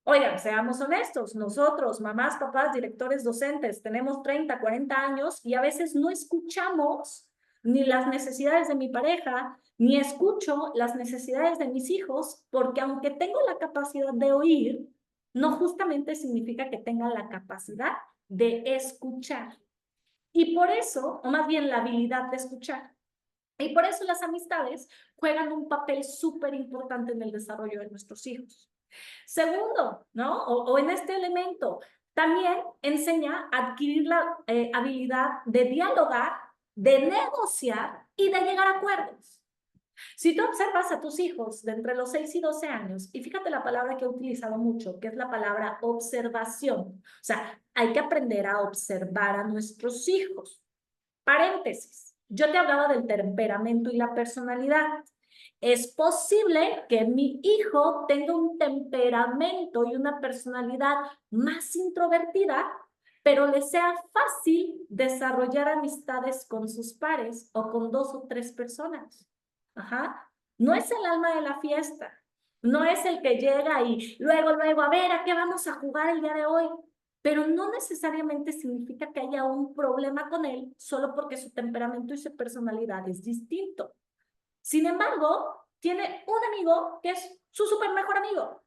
Oigan, seamos honestos, nosotros, mamás, papás, directores, docentes, tenemos 30, 40 años y a veces no escuchamos ni las necesidades de mi pareja, ni escucho las necesidades de mis hijos, porque aunque tengo la capacidad de oír, no justamente significa que tenga la capacidad de escuchar. Y por eso, o más bien la habilidad de escuchar. Y por eso las amistades juegan un papel súper importante en el desarrollo de nuestros hijos. Segundo, ¿no? O en este elemento, también enseña a adquirir la habilidad de dialogar, de negociar y de llegar a acuerdos. Si tú observas a tus hijos de entre los 6 y 12 años, y fíjate la palabra que he utilizado mucho, que es la palabra observación. O sea, hay que aprender a observar a nuestros hijos. Paréntesis, yo te hablaba del temperamento y la personalidad. Es posible que mi hijo tenga un temperamento y una personalidad más introvertida, pero le sea fácil desarrollar amistades con sus pares o con 2 o 3 personas. No es el alma de la fiesta, no es el que llega y luego, a ver, ¿a qué vamos a jugar el día de hoy? Pero no necesariamente significa que haya un problema con él solo porque su temperamento y su personalidad es distinto. Sin embargo, tiene un amigo que es su súper mejor amigo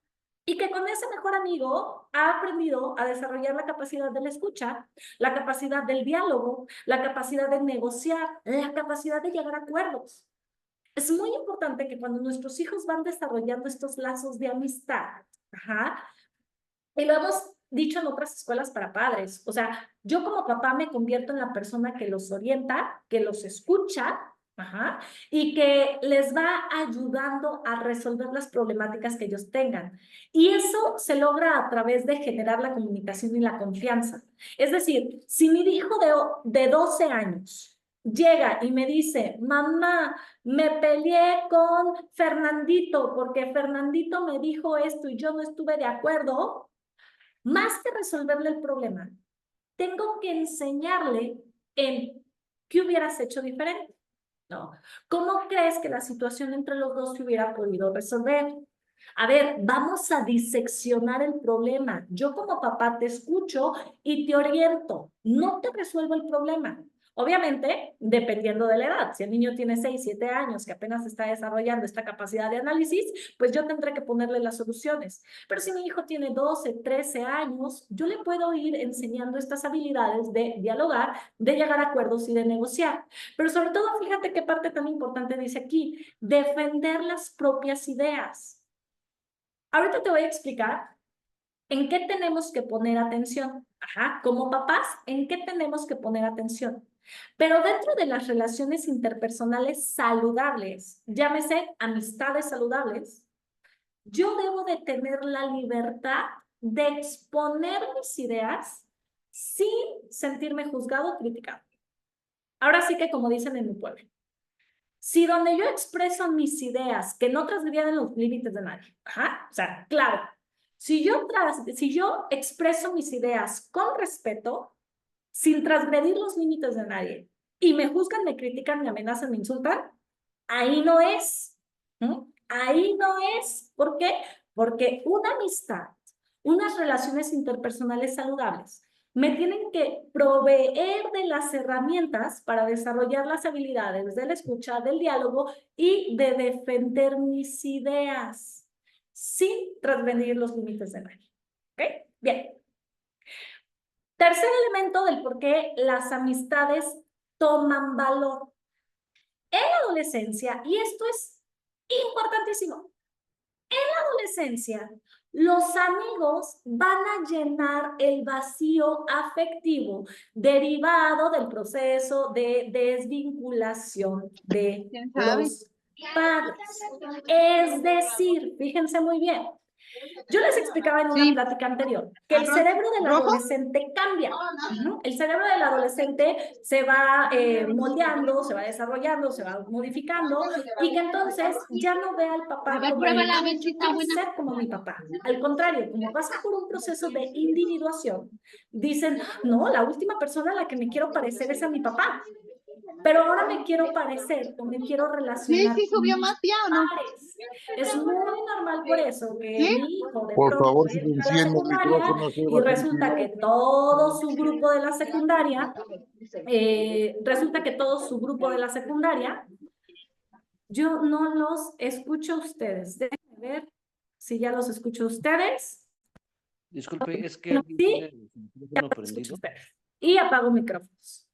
y que con ese mejor amigo ha aprendido a desarrollar la capacidad de la escucha, la capacidad del diálogo, la capacidad de negociar, la capacidad de llegar a acuerdos. Es muy importante que cuando nuestros hijos van desarrollando estos lazos de amistad, y lo hemos dicho en otras escuelas para padres, o sea, yo como papá me convierto en la persona que los orienta, que los escucha, y que les va ayudando a resolver las problemáticas que ellos tengan. Y eso se logra a través de generar la comunicación y la confianza. Es decir, si mi hijo de 12 años llega y me dice, mamá, me peleé con Fernandito porque Fernandito me dijo esto y yo no estuve de acuerdo, más que resolverle el problema, tengo que enseñarle en qué hubieras hecho diferente, ¿no? ¿Cómo crees que la situación entre los dos se hubiera podido resolver? A ver, vamos a diseccionar el problema. Yo como papá te escucho y te oriento, no te resuelvo el problema. Obviamente, dependiendo de la edad, si el niño tiene 6, 7 años, que apenas está desarrollando esta capacidad de análisis, pues yo tendré que ponerle las soluciones. Pero si mi hijo tiene 12, 13 años, yo le puedo ir enseñando estas habilidades de dialogar, de llegar a acuerdos y de negociar. Pero sobre todo, fíjate qué parte tan importante dice aquí, defender las propias ideas. Ahorita te voy a explicar en qué tenemos que poner atención. Como papás, ¿en qué tenemos que poner atención? Pero dentro de las relaciones interpersonales saludables, llámese amistades saludables, yo debo de tener la libertad de exponer mis ideas sin sentirme juzgado o criticado. Ahora sí que como dicen en mi pueblo, si donde yo expreso mis ideas que no transgredían los límites de nadie, o sea, claro, Si yo expreso mis ideas con respeto, sin transgredir los límites de nadie, y me juzgan, me critican, me amenazan, me insultan, ahí no es. Ahí no es. ¿Por qué? Porque una amistad, unas relaciones interpersonales saludables, me tienen que proveer de las herramientas para desarrollar las habilidades de la escucha, del diálogo y de defender mis ideas sin transgredir los límites de nadie. ¿Ok? Bien. Tercer elemento del por qué las amistades toman valor. En la adolescencia, y esto es importantísimo, en la adolescencia, los amigos van a llenar el vacío afectivo derivado del proceso de desvinculación de los padres. Es decir, fíjense muy bien, yo les explicaba en una plática anterior que el cerebro del adolescente cambia. El cerebro del adolescente se va moldeando, se va desarrollando, se va modificando y que entonces ya no ve al papá como un ser como mi papá. Al contrario, como pasa por un proceso de individuación, dicen, no, la última persona a la que me quiero parecer es a mi papá. Pero ahora me quiero parecer o me quiero relacionar con mis pares. Es muy normal por eso que mi hijo de pronto entra a la secundaria y resulta que todo su grupo de la secundaria, yo no los escucho a ustedes. Déjenme ver si ya los escucho a ustedes. Disculpe, es que No, alguien sí, tiene el ya micrófono los escucho a prendido. ustedes. Y apago micrófonos.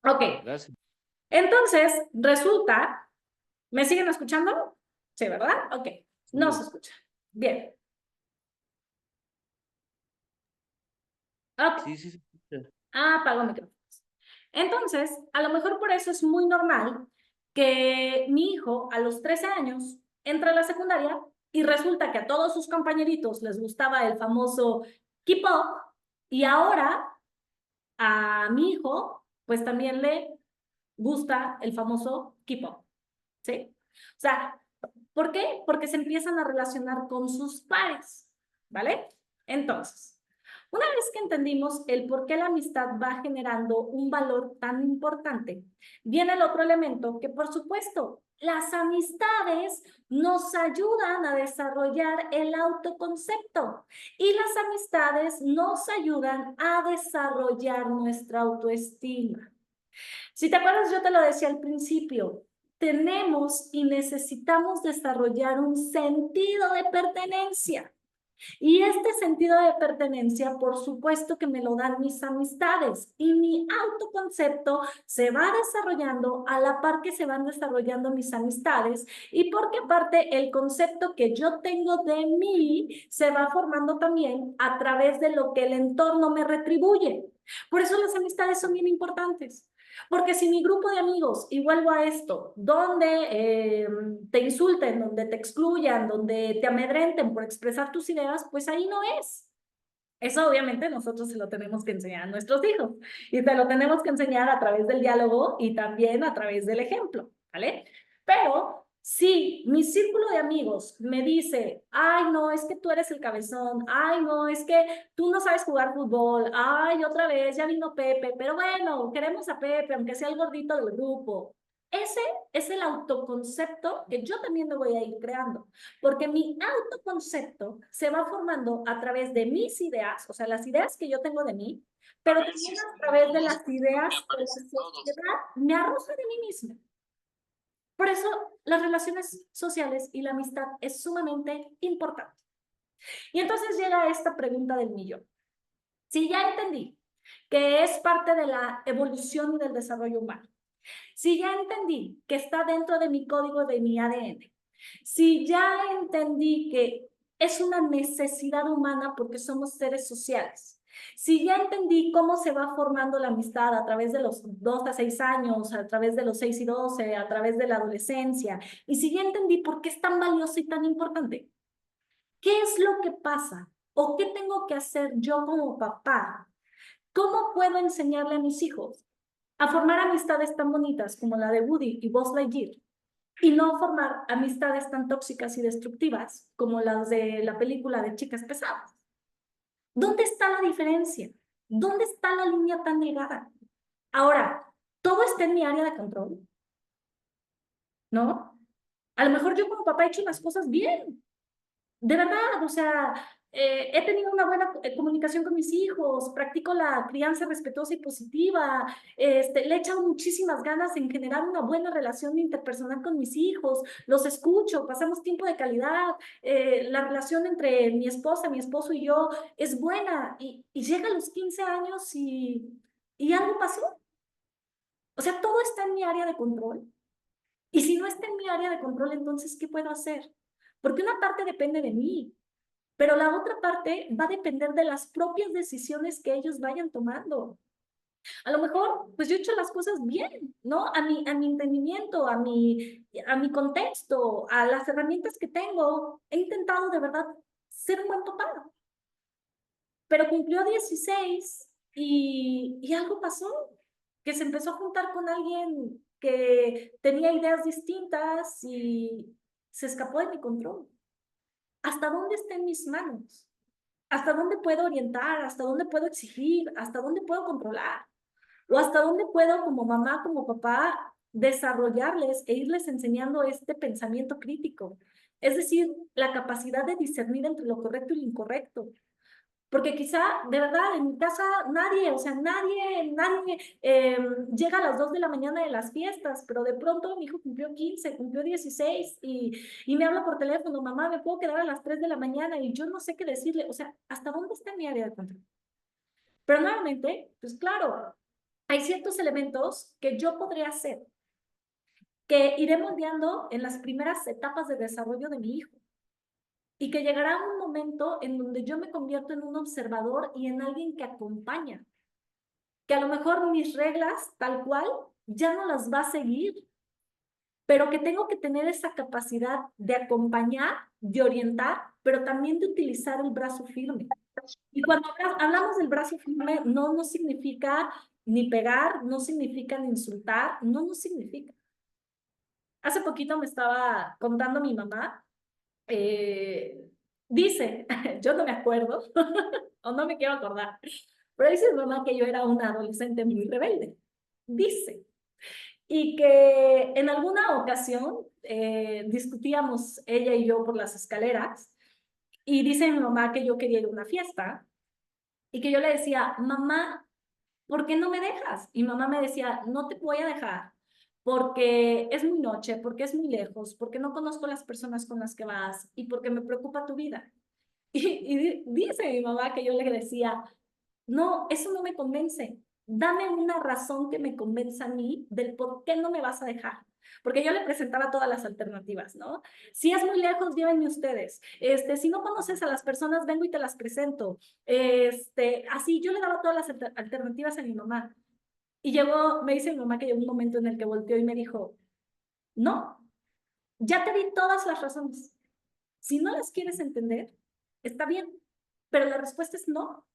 Ok. Gracias. Entonces, resulta, ¿me siguen escuchando? Sí, ¿verdad? Ok, no se escucha. Bien. Ok, Sí, sí, sí. apago micrófonos. Entonces, a lo mejor por eso es muy normal que mi hijo a los 13 años entra a la secundaria y resulta que a todos sus compañeritos les gustaba el famoso K-pop y ahora a mi hijo pues también le gusta el famoso K-pop, ¿sí? O sea, ¿por qué? Porque se empiezan a relacionar con sus pares, ¿vale? Entonces, una vez que entendimos el por qué la amistad va generando un valor tan importante, viene el otro elemento que, por supuesto, las amistades nos ayudan a desarrollar el autoconcepto y las amistades nos ayudan a desarrollar nuestra autoestima. Si te acuerdas, yo te lo decía al principio, tenemos y necesitamos desarrollar un sentido de pertenencia. Y este sentido de pertenencia, por supuesto que me lo dan mis amistades y mi autoconcepto se va desarrollando a la par que se van desarrollando mis amistades y porque aparte el concepto que yo tengo de mí se va formando también a través de lo que el entorno me retribuye. Por eso las amistades son bien importantes. Porque si mi grupo de amigos, y vuelvo a esto, donde te insulten, donde te excluyan, donde te amedrenten por expresar tus ideas, pues ahí no es. Eso obviamente nosotros se lo tenemos que enseñar a nuestros hijos y te lo tenemos que enseñar a través del diálogo y también a través del ejemplo, ¿vale? Pero si mi círculo de amigos me dice, ay, no, es que tú eres el cabezón, ay, no, es que tú no sabes jugar fútbol, ay, otra vez, ya vino Pepe, pero bueno, queremos a Pepe, aunque sea el gordito del grupo. Ese es el autoconcepto que yo también me voy a ir creando, porque mi autoconcepto se va formando a través de mis ideas, o sea, las ideas que yo tengo de mí, pero también a través de las ideas que la sociedad me arroja de mí misma. Por eso las relaciones sociales y la amistad es sumamente importante. Y entonces llega esta pregunta del millón. Si ya entendí que es parte de la evolución y del desarrollo humano, si ya entendí que está dentro de mi código, de mi ADN, si ya entendí que es una necesidad humana porque somos seres sociales, si ya entendí cómo se va formando la amistad a través de los 2 a 6 años, a través de los 6 y 12, a través de la adolescencia, y si ya entendí por qué es tan valioso y tan importante, ¿qué es lo que pasa? ¿O qué tengo que hacer yo como papá? ¿Cómo puedo enseñarle a mis hijos a formar amistades tan bonitas como la de Woody y Buzz Lightyear? y no formar amistades tan tóxicas y destructivas como las de la película de Chicas Pesadas. ¿Dónde está la diferencia? ¿Dónde está la línea tan delgada? Ahora, ¿todo está en mi área de control? ¿No? A lo mejor yo como papá he hecho las cosas bien. De verdad, o sea, he tenido una buena comunicación con mis hijos, practico la crianza respetuosa y positiva, le he echado muchísimas ganas en generar una buena relación interpersonal con mis hijos, los escucho, pasamos tiempo de calidad, la relación entre mi esposa, mi esposo y yo es buena, y llega a los 15 años y algo pasó. O sea, todo está en mi área de control. Y si no está en mi área de control, entonces, ¿qué puedo hacer? Porque una parte depende de mí, pero la otra parte va a depender de las propias decisiones que ellos vayan tomando. A lo mejor, pues yo he hecho las cosas bien, ¿no? A mi entendimiento, a mi contexto, a las herramientas que tengo, he intentado de verdad ser un buen papá. Pero cumplió 16 y algo pasó, que se empezó a juntar con alguien que tenía ideas distintas y se escapó de mi control. ¿Hasta dónde está en mis manos? ¿Hasta dónde puedo orientar? ¿Hasta dónde puedo exigir? ¿Hasta dónde puedo controlar? ¿O hasta dónde puedo, como mamá, como papá, desarrollarles e irles enseñando este pensamiento crítico? Es decir, la capacidad de discernir entre lo correcto y lo incorrecto. Porque quizá, de verdad, en mi casa nadie, o sea, nadie llega a las 2 de la mañana de las fiestas, pero de pronto mi hijo cumplió 15, cumplió 16 y me habla por teléfono, mamá, me puedo quedar a las 3 de la mañana y yo no sé qué decirle, o sea, ¿hasta dónde está mi área de control? Pero nuevamente, pues claro, hay ciertos elementos que yo podría hacer, que iré moldeando en las primeras etapas de desarrollo de mi hijo. Y que llegará un momento en donde yo me convierto en un observador y en alguien que acompaña. Que a lo mejor mis reglas, tal cual, ya no las va a seguir, pero que tengo que tener esa capacidad de acompañar, de orientar, pero también de utilizar el brazo firme. Y cuando hablamos del brazo firme, no significa ni pegar, no significa ni insultar, no significa. Hace poquito me estaba contando mi mamá, dice, yo no me acuerdo, o no me quiero acordar, pero dice mi mamá que yo era una adolescente muy rebelde. Dice. Y que en alguna ocasión discutíamos ella y yo por las escaleras, y dice mi mamá que yo quería ir a una fiesta, y que yo le decía, mamá, ¿por qué no me dejas? Y mamá me decía, no te voy a dejar, porque es muy noche, porque es muy lejos, porque no conozco las personas con las que vas y porque me preocupa tu vida. Y dice mi mamá que yo le decía, no, eso no me convence. Dame una razón que me convenza a mí del por qué no me vas a dejar. Porque yo le presentaba todas las alternativas, ¿no? Si es muy lejos, llévenme ustedes. Si no conoces a las personas, vengo y te las presento. Así yo le daba todas las alternativas a mi mamá. Y llegó, me dice mi mamá que llegó un momento en el que volteó y me dijo, no, ya te di todas las razones. Si no las quieres entender, está bien, pero la respuesta es no,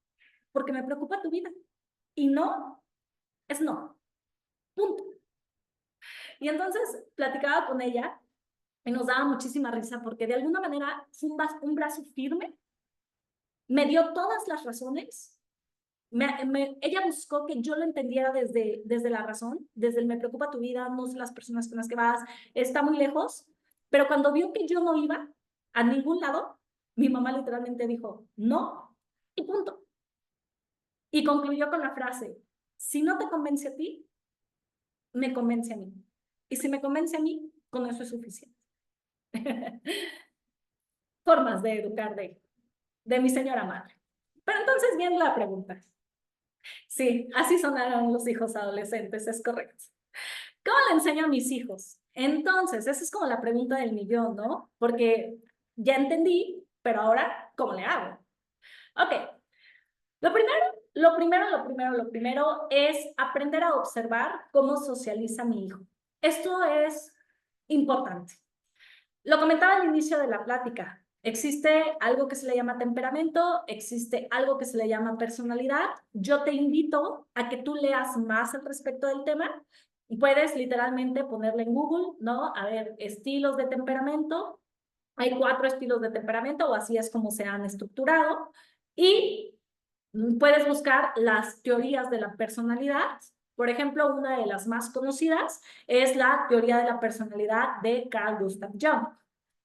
porque me preocupa tu vida. Y no es no. Punto. Y entonces platicaba con ella y nos daba muchísima risa porque de alguna manera fue un brazo firme, me dio todas las razones, ella buscó que yo lo entendiera desde la razón, desde el me preocupa tu vida, no son las personas con las que vas, está muy lejos, pero cuando vio que yo no iba a ningún lado, mi mamá literalmente dijo, no, y punto. Y concluyó con la frase, si no te convence a ti, me convence a mí. Y si me convence a mí, con eso es suficiente. Formas de educar de mi señora madre. Pero entonces viene la pregunta. Sí, así sonaron los hijos adolescentes, es correcto. ¿Cómo le enseño a mis hijos? Entonces, esa es como la pregunta del millón, ¿no? Porque ya entendí, pero ahora, ¿cómo le hago? Ok, lo primero es aprender a observar cómo socializa mi hijo. Esto es importante. Lo comentaba al inicio de la plática. Existe algo que se le llama temperamento, existe algo que se le llama personalidad. Yo te invito a que tú leas más al respecto del tema Puedes literalmente ponerle en Google, ¿no? A ver, estilos de temperamento. Hay 4 estilos de temperamento o así es como se han estructurado. Y puedes buscar las teorías de la personalidad. Por ejemplo, una de las más conocidas es la teoría de la personalidad de Carl Gustav Jung.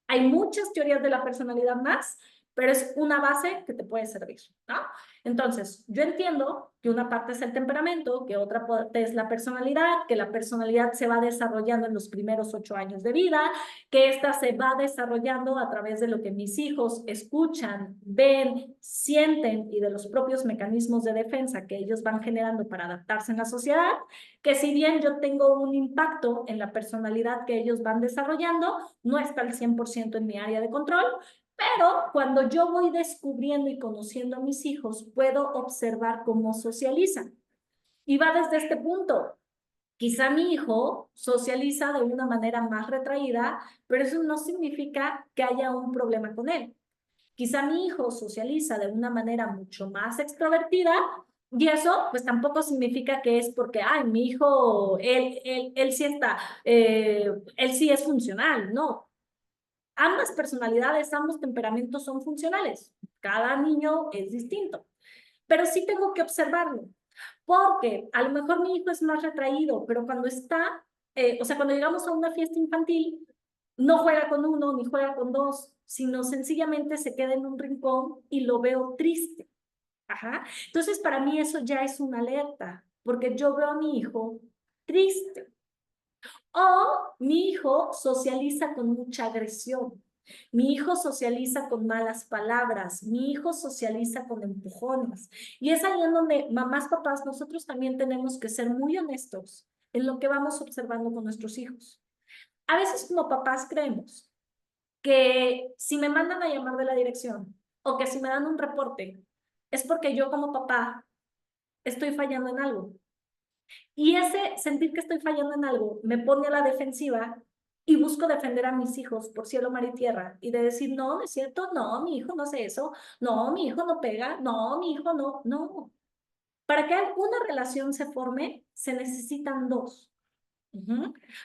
Hay muchas teorías de la personalidad más, pero es una base que te puede servir, ¿no? Entonces, yo entiendo que una parte es el temperamento, que otra parte es la personalidad, que la personalidad se va desarrollando en los primeros 8 años de vida, que esta se va desarrollando a través de lo que mis hijos escuchan, ven, sienten y de los propios mecanismos de defensa que ellos van generando para adaptarse en la sociedad, que si bien yo tengo un impacto en la personalidad que ellos van desarrollando, no está al 100% en mi área de control, pero cuando yo voy descubriendo y conociendo a mis hijos, puedo observar cómo socializan. Y va desde este punto. Quizá mi hijo socializa de una manera más retraída, pero eso no significa que haya un problema con él. Quizá mi hijo socializa de una manera mucho más extrovertida y eso pues tampoco significa que es porque, ay, mi hijo, él sí está, él sí es funcional, no. Ambas personalidades, ambos temperamentos son funcionales. Cada niño es distinto. Pero sí tengo que observarlo. Porque a lo mejor mi hijo es más retraído, pero cuando está, o sea, cuando llegamos a una fiesta infantil, no juega con uno ni juega con dos, sino sencillamente se queda en un rincón y lo veo triste. Ajá. Entonces, para mí eso ya es una alerta, porque yo veo a mi hijo triste. O mi hijo socializa con mucha agresión. Mi hijo socializa con malas palabras. Mi hijo socializa con empujones. Y es ahí en donde mamás, papás, nosotros también tenemos que ser muy honestos en lo que vamos observando con nuestros hijos. A veces como papás creemos que si me mandan a llamar de la dirección o que si me dan un reporte, es porque yo como papá estoy fallando en algo. Y ese sentir que estoy fallando en algo me pone a la defensiva y busco defender a mis hijos por cielo, mar y tierra y de decir, no, no es cierto, no, mi hijo no hace eso, no, mi hijo no pega, no, mi hijo no, no. Para que una relación se forme, se necesitan dos.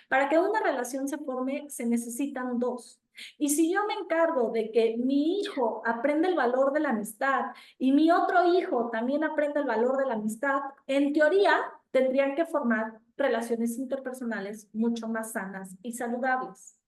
Para que una relación se forme, se necesitan dos. Y si yo me encargo de que mi hijo aprenda el valor de la amistad y mi otro hijo también aprenda el valor de la amistad, en teoría tendrían que formar relaciones interpersonales mucho más sanas y saludables.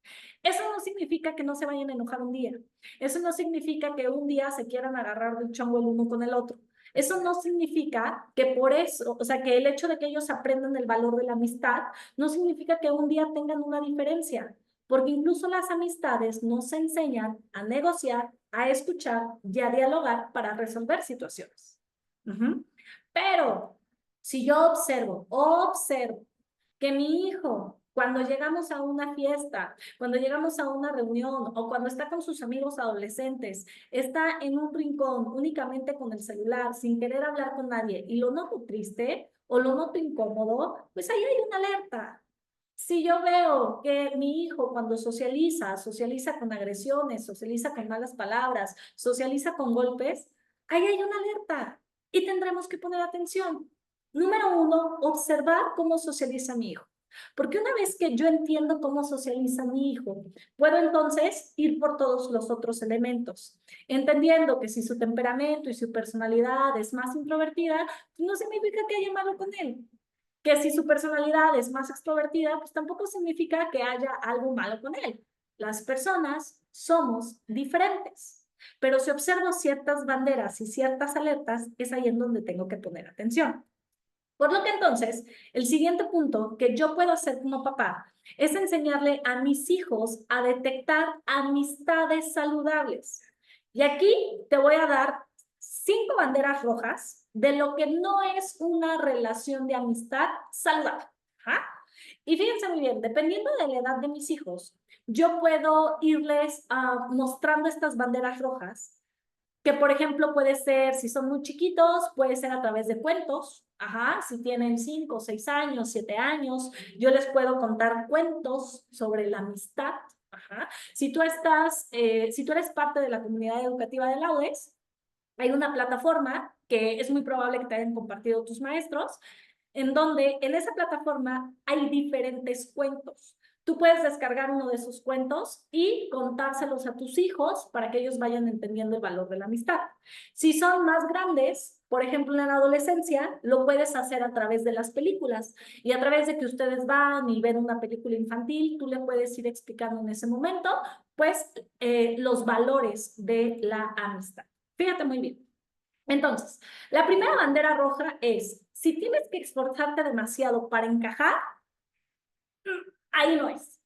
Eso no significa que no se vayan a enojar un día. Eso no significa que un día se quieran agarrar del chongo el uno con el otro. Eso no significa que por eso, o sea, que el hecho de que ellos aprendan el valor de la amistad no significa que un día tengan una diferencia, porque incluso las amistades nos enseñan a negociar, a escuchar y a dialogar para resolver situaciones. Pero si yo observo que mi hijo, cuando llegamos a una fiesta, cuando llegamos a una reunión o cuando está con sus amigos adolescentes, está en un rincón únicamente con el celular, sin querer hablar con nadie y lo noto triste o lo noto incómodo, pues ahí hay una alerta. Si yo veo que mi hijo cuando socializa con agresiones, socializa con malas palabras, socializa con golpes, ahí hay una alerta y tendremos que poner atención. Número 1, observar cómo socializa mi hijo. Porque una vez que yo entiendo cómo socializa mi hijo, puedo entonces ir por todos los otros elementos, entendiendo que si su temperamento y su personalidad es más introvertida, no significa que haya malo con él. Que si su personalidad es más extrovertida, pues tampoco significa que haya algo malo con él. Las personas somos diferentes. Pero si observo ciertas banderas y ciertas alertas, es ahí en donde tengo que poner atención. Por lo que entonces, el siguiente punto que yo puedo hacer como papá es enseñarle a mis hijos a detectar amistades saludables. Y aquí te voy a dar 5 banderas rojas de lo que no es una relación de amistad saludable. Y fíjense muy bien, dependiendo de la edad de mis hijos, yo puedo irles mostrando estas banderas rojas que por ejemplo puede ser, si son muy chiquitos, puede ser a través de cuentos, si tienen 5, 6 años, 7 años, yo les puedo contar cuentos sobre la amistad, Si tú eres parte de la comunidad educativa de Laudes, hay una plataforma que es muy probable que te hayan compartido tus maestros, en donde en esa plataforma hay diferentes cuentos. Tú puedes descargar uno de esos cuentos y contárselos a tus hijos para que ellos vayan entendiendo el valor de la amistad. Si son más grandes, por ejemplo, en la adolescencia, lo puedes hacer a través de las películas. Y a través de que ustedes van y ven una película infantil, tú le puedes ir explicando en ese momento, pues, los valores de la amistad. Fíjate muy bien. Entonces, la primera bandera roja es, si tienes que esforzarte demasiado para encajar, ahí no es.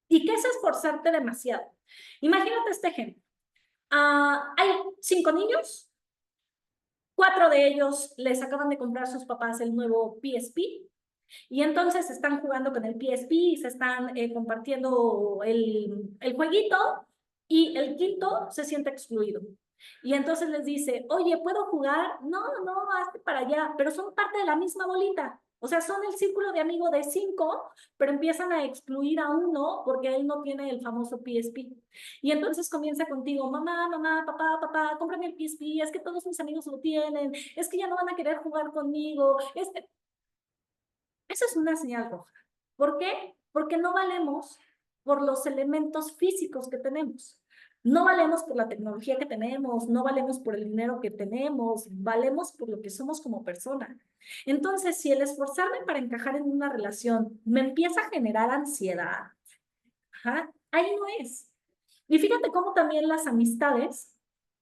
¿Y qué es esforzarte demasiado? Imagínate este ejemplo. Hay 5 niños, 4 de ellos les acaban de comprar sus papás el nuevo PSP, y entonces están jugando con el PSP y se están compartiendo el jueguito, y el quinto se siente excluido. Y entonces les dice, oye, ¿puedo jugar? No, hazte para allá, pero son parte de la misma bolita. O sea, son el círculo de amigos de 5, pero empiezan a excluir a uno porque él no tiene el famoso PSP. Y entonces comienza contigo, mamá, papá, cómprame el PSP, es que todos mis amigos lo tienen, es que ya no van a querer jugar conmigo. Esa es una señal roja. ¿Por qué? Porque no valemos por los elementos físicos que tenemos. No valemos por la tecnología que tenemos, no valemos por el dinero que tenemos, valemos por lo que somos como persona. Entonces, si el esforzarme para encajar en una relación me empieza a generar ansiedad, ahí no es. Y fíjate cómo también las amistades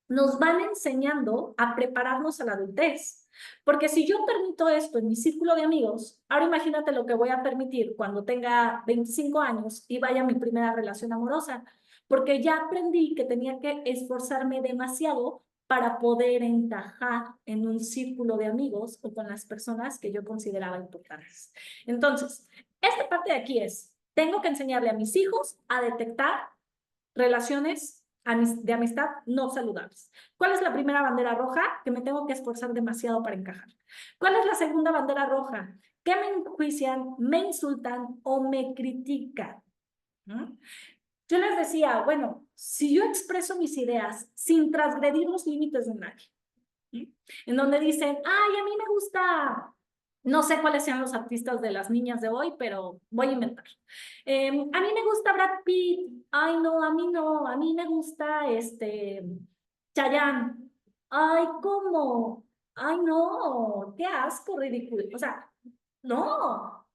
nos van enseñando a prepararnos a la adultez. Porque si yo permito esto en mi círculo de amigos, ahora imagínate lo que voy a permitir cuando tenga 25 años y vaya a mi primera relación amorosa, porque ya aprendí que tenía que esforzarme demasiado para poder encajar en un círculo de amigos o con las personas que yo consideraba importantes. Entonces, esta parte de aquí es, tengo que enseñarle a mis hijos a detectar relaciones de amistad no saludables. ¿Cuál es la primera bandera roja? Que me tengo que esforzar demasiado para encajar. ¿Cuál es la segunda bandera roja? Que me enjuician, me insultan o me critican. Yo les decía, bueno, si yo expreso mis ideas sin transgredir los límites de nadie, en donde dicen, ay, a mí me gusta, no sé cuáles sean los artistas de las niñas de hoy, pero voy a inventar. A mí me gusta Brad Pitt, ay, no, a mí me gusta Chayanne, ay, ¿cómo? Ay, no, qué asco, ridículo. O sea, no,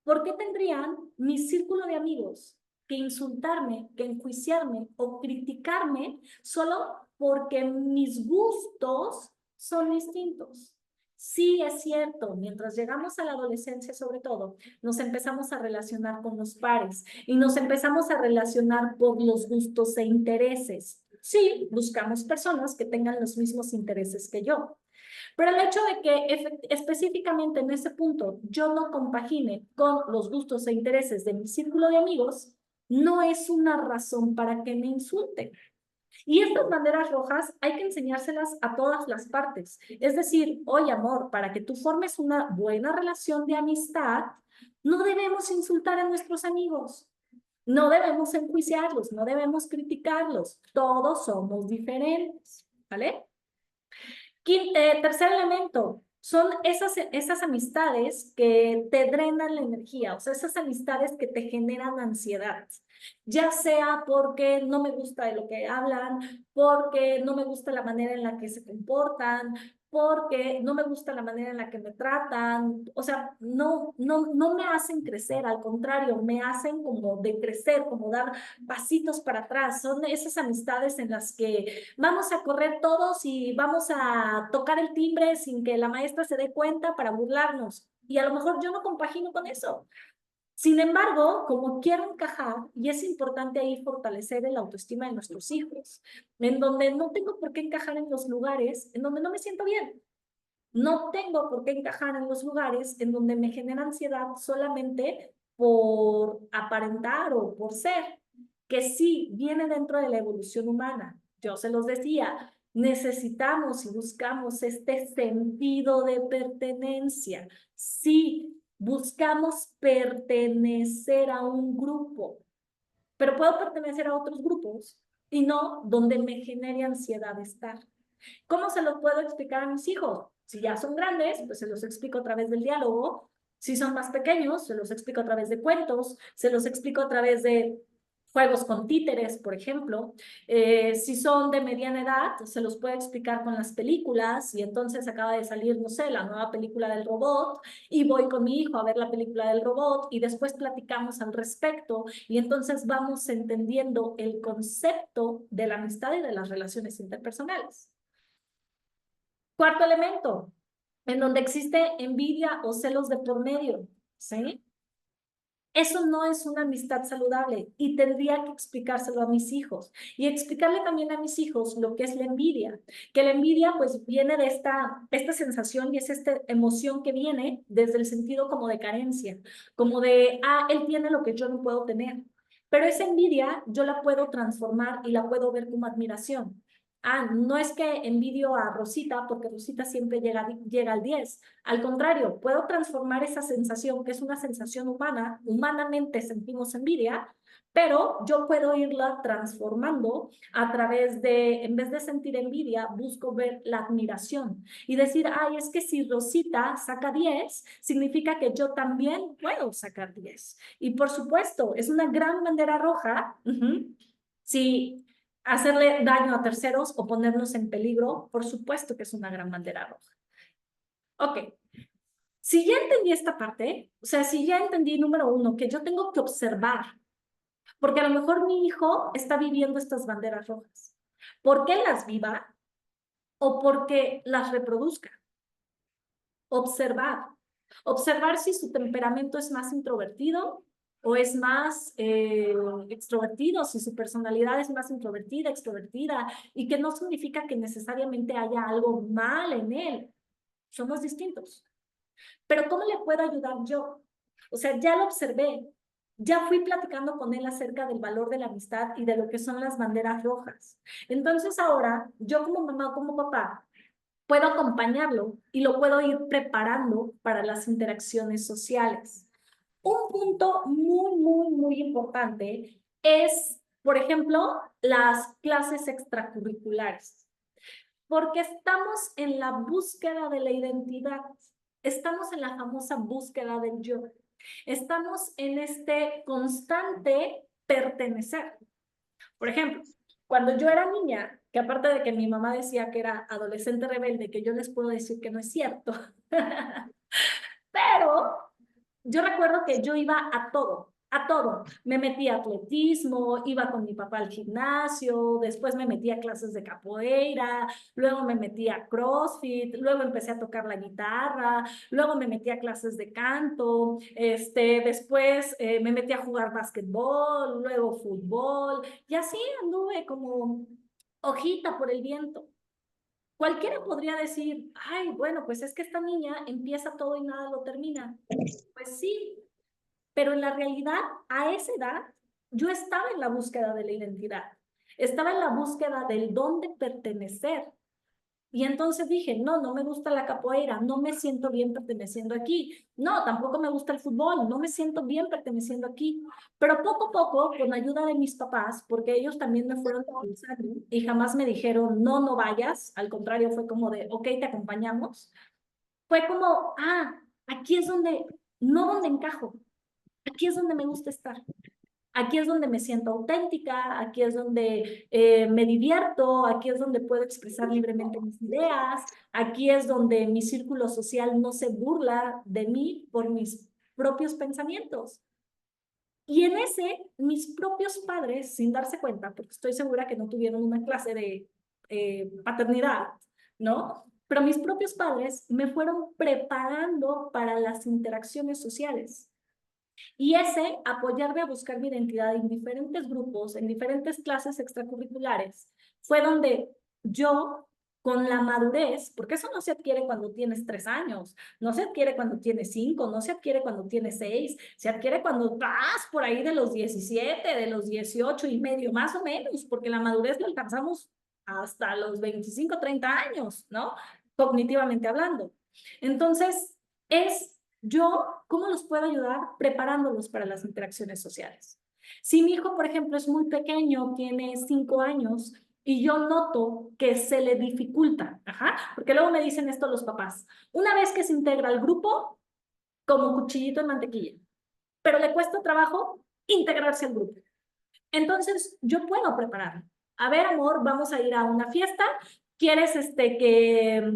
¿por qué tendrían mi círculo de amigos que insultarme, que enjuiciarme o criticarme solo porque mis gustos son distintos? Sí, es cierto, mientras llegamos a la adolescencia sobre todo, nos empezamos a relacionar con los pares y nos empezamos a relacionar por los gustos e intereses. Sí, buscamos personas que tengan los mismos intereses que yo. Pero el hecho de que específicamente en ese punto yo no compagine con los gustos e intereses de mi círculo de amigos, no es una razón para que me insulten. Y estas banderas rojas hay que enseñárselas a todas las partes. Es decir, oye, amor, para que tú formes una buena relación de amistad, no debemos insultar a nuestros amigos, no debemos enjuiciarlos, no debemos criticarlos. Todos somos diferentes, ¿vale? Tercer elemento, son esas amistades que te drenan la energía, o sea, esas amistades que te generan ansiedad, ya sea porque no me gusta de lo que hablan, porque no me gusta la manera en la que se comportan, porque no me gusta la manera en la que me tratan, o sea, no me hacen crecer, al contrario, me hacen como decrecer, como dar pasitos para atrás. Son esas amistades en las que vamos a correr todos y vamos a tocar el timbre sin que la maestra se dé cuenta para burlarnos. Y a lo mejor yo no compagino con eso. Sin embargo, como quiero encajar, y es importante ahí fortalecer el autoestima de nuestros hijos, en donde no tengo por qué encajar en los lugares en donde no me siento bien. No tengo por qué encajar en los lugares en donde me genera ansiedad solamente por aparentar o por ser, que sí viene dentro de la evolución humana. Yo se los decía, necesitamos y buscamos este sentido de pertenencia. Sí, buscamos pertenecer a un grupo, pero puedo pertenecer a otros grupos y no donde me genere ansiedad estar. ¿Cómo se los puedo explicar a mis hijos? Si ya son grandes, pues se los explico a través del diálogo. Si son más pequeños, se los explico a través de cuentos, se los explico a través de juegos con títeres, por ejemplo. Si son de mediana edad, se los puedo explicar con las películas y entonces acaba de salir, no sé, la nueva película del robot y voy con mi hijo a ver la película del robot y después platicamos al respecto y entonces vamos entendiendo el concepto de la amistad y de las relaciones interpersonales. Cuarto elemento, en donde existe envidia o celos de por medio, ¿sí? Eso no es una amistad saludable y tendría que explicárselo a mis hijos y explicarle también a mis hijos lo que es la envidia, que la envidia pues viene de esta sensación y es esta emoción que viene desde el sentido como de carencia, como de, él tiene lo que yo no puedo tener, pero esa envidia yo la puedo transformar y la puedo ver como admiración. No es que envidio a Rosita porque Rosita siempre llega al 10. Al contrario, puedo transformar esa sensación, que es una sensación humana, humanamente sentimos envidia, pero yo puedo irla transformando a través de, en vez de sentir envidia, busco ver la admiración y decir, es que si Rosita saca 10, significa que yo también puedo sacar 10. Y por supuesto, es una gran bandera roja. Si hacerle daño a terceros o ponernos en peligro, por supuesto que es una gran bandera roja. Ok, si ya entendí esta parte, o sea, si ya entendí, número uno, que yo tengo que observar, porque a lo mejor mi hijo está viviendo estas banderas rojas. ¿Por qué las viva? ¿O porque las reproduzca? Observar. Observar si su temperamento es más introvertido o es más extrovertido, si su personalidad es más introvertida, extrovertida, y que no significa que necesariamente haya algo mal en él. Somos distintos. Pero ¿cómo le puedo ayudar yo? O sea, ya lo observé, ya fui platicando con él acerca del valor de la amistad y de lo que son las banderas rojas. Entonces ahora, yo como mamá o como papá, puedo acompañarlo y lo puedo ir preparando para las interacciones sociales. Un punto muy importante es, por ejemplo, las clases extracurriculares, porque estamos en la búsqueda de la identidad, estamos en la famosa búsqueda del yo, estamos en este constante pertenecer. Por ejemplo, cuando yo era niña, que aparte de que mi mamá decía que era adolescente rebelde, que yo les puedo decir que no es cierto, pero yo recuerdo que yo iba a todo, a todo. Me metí a atletismo, iba con mi papá al gimnasio, después me metí a clases de capoeira, luego me metí a CrossFit, luego empecé a tocar la guitarra, luego me metí a clases de canto, después me metí a jugar básquetbol, luego fútbol, y así anduve como hojita por el viento. Cualquiera podría decir, bueno, pues es que esta niña empieza todo y nada lo termina. Pues sí, pero en la realidad, a esa edad, yo estaba en la búsqueda de la identidad. Estaba en la búsqueda del dónde pertenecer. Y entonces dije, no me gusta la capoeira, no me siento bien perteneciendo aquí. No, tampoco me gusta el fútbol, no me siento bien perteneciendo aquí. Pero poco a poco, con ayuda de mis papás, porque ellos también me fueron impulsando y jamás me dijeron, no vayas, al contrario, fue como de, ok, te acompañamos. Fue como, aquí es donde encajo, aquí es donde me gusta estar. Aquí es donde me siento auténtica, aquí es donde me divierto, aquí es donde puedo expresar libremente mis ideas, aquí es donde mi círculo social no se burla de mí por mis propios pensamientos. Y en ese, mis propios padres, sin darse cuenta, porque estoy segura que no tuvieron una clase de paternidad, ¿no? Pero mis propios padres me fueron preparando para las interacciones sociales. Y ese, apoyarme a buscar mi identidad en diferentes grupos, en diferentes clases extracurriculares, fue donde yo, con la madurez, porque eso no se adquiere cuando tienes 3 años, no se adquiere cuando tienes 5, no se adquiere cuando tienes 6, se adquiere cuando vas por ahí de los 17, de los 18 y medio, más o menos, porque la madurez la alcanzamos hasta los 25, 30 años, ¿no? Cognitivamente hablando. Entonces, ¿cómo los puedo ayudar? Preparándolos para las interacciones sociales. Si mi hijo, por ejemplo, es muy pequeño, tiene 5 años, y yo noto que se le dificulta, porque luego me dicen esto los papás, una vez que se integra al grupo, como cuchillito en mantequilla, pero le cuesta trabajo integrarse al grupo. Entonces, yo puedo prepararlo. A ver, amor, vamos a ir a una fiesta. ¿Quieres que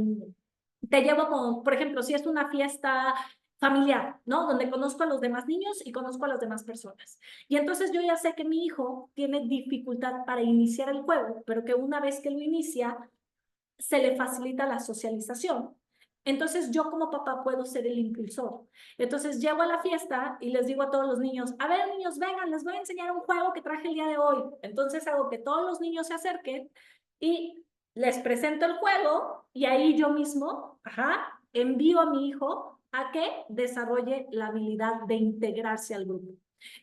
te llevo con, por ejemplo, si es una fiesta familiar, ¿no? Donde conozco a los demás niños y conozco a las demás personas. Y entonces yo ya sé que mi hijo tiene dificultad para iniciar el juego, pero que una vez que lo inicia, se le facilita la socialización. Entonces yo como papá puedo ser el impulsor. Entonces llego a la fiesta y les digo a todos los niños, a ver niños, vengan, les voy a enseñar un juego que traje el día de hoy. Entonces hago que todos los niños se acerquen y les presento el juego y ahí yo mismo, envío a mi hijo a que desarrolle la habilidad de integrarse al grupo.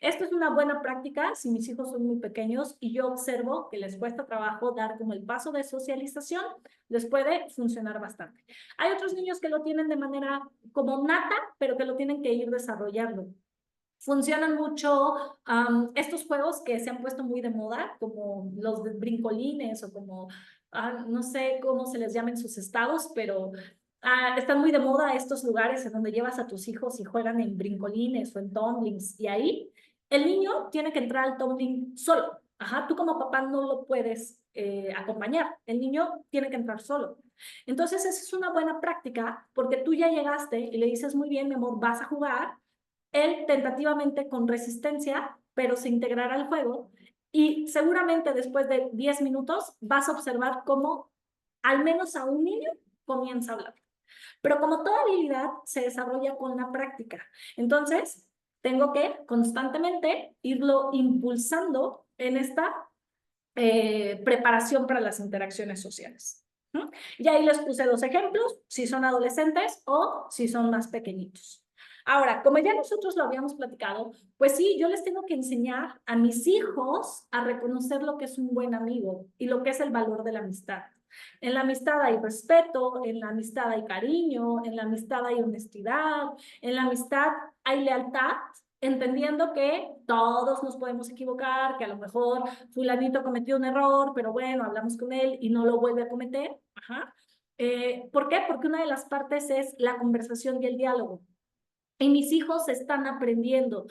Esto es una buena práctica si mis hijos son muy pequeños y yo observo que les cuesta trabajo dar como el paso de socialización, les puede funcionar bastante. Hay otros niños que lo tienen de manera como nata, pero que lo tienen que ir desarrollando. Funcionan mucho estos juegos que se han puesto muy de moda, como los de brincolines o como, no sé cómo se les llama en sus estados, pero están muy de moda estos lugares en donde llevas a tus hijos y juegan en brincolines o en tumblings. Y ahí el niño tiene que entrar al tumbling solo. Tú como papá no lo puedes acompañar. El niño tiene que entrar solo. Entonces, esa es una buena práctica porque tú ya llegaste y le dices, muy bien, mi amor, vas a jugar. Él tentativamente con resistencia, pero se integrará al juego y seguramente después de 10 minutos vas a observar cómo al menos a un niño comienza a hablar. Pero como toda habilidad se desarrolla con la práctica, entonces tengo que constantemente irlo impulsando en esta preparación para las interacciones sociales. Y ahí les puse 2 ejemplos, si son adolescentes o si son más pequeñitos. Ahora, como ya nosotros lo habíamos platicado, pues sí, yo les tengo que enseñar a mis hijos a reconocer lo que es un buen amigo y lo que es el valor de la amistad. En la amistad hay respeto, en la amistad hay cariño, en la amistad hay honestidad, en la amistad hay lealtad, entendiendo que todos nos podemos equivocar, que a lo mejor fulanito cometió un error, pero bueno, hablamos con él y no lo vuelve a cometer. ¿Por qué? Porque una de las partes es la conversación y el diálogo. Y mis hijos están aprendiendo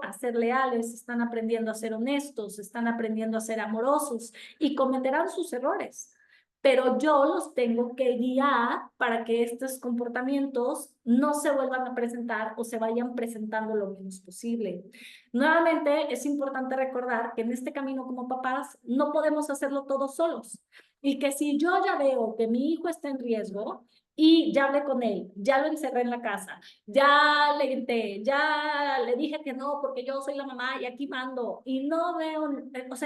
a ser leales, están aprendiendo a ser honestos, están aprendiendo a ser amorosos y cometerán sus errores. Pero yo los tengo que guiar para que estos comportamientos no se vuelvan a presentar o se vayan presentando lo menos posible. Nuevamente, es importante recordar que en este camino como papás no podemos hacerlo todos solos y que si yo ya veo que mi hijo está en riesgo, y ya hablé con él, ya lo encerré en la casa, ya le grité, ya le dije que no porque yo soy la mamá y aquí mando y no veo,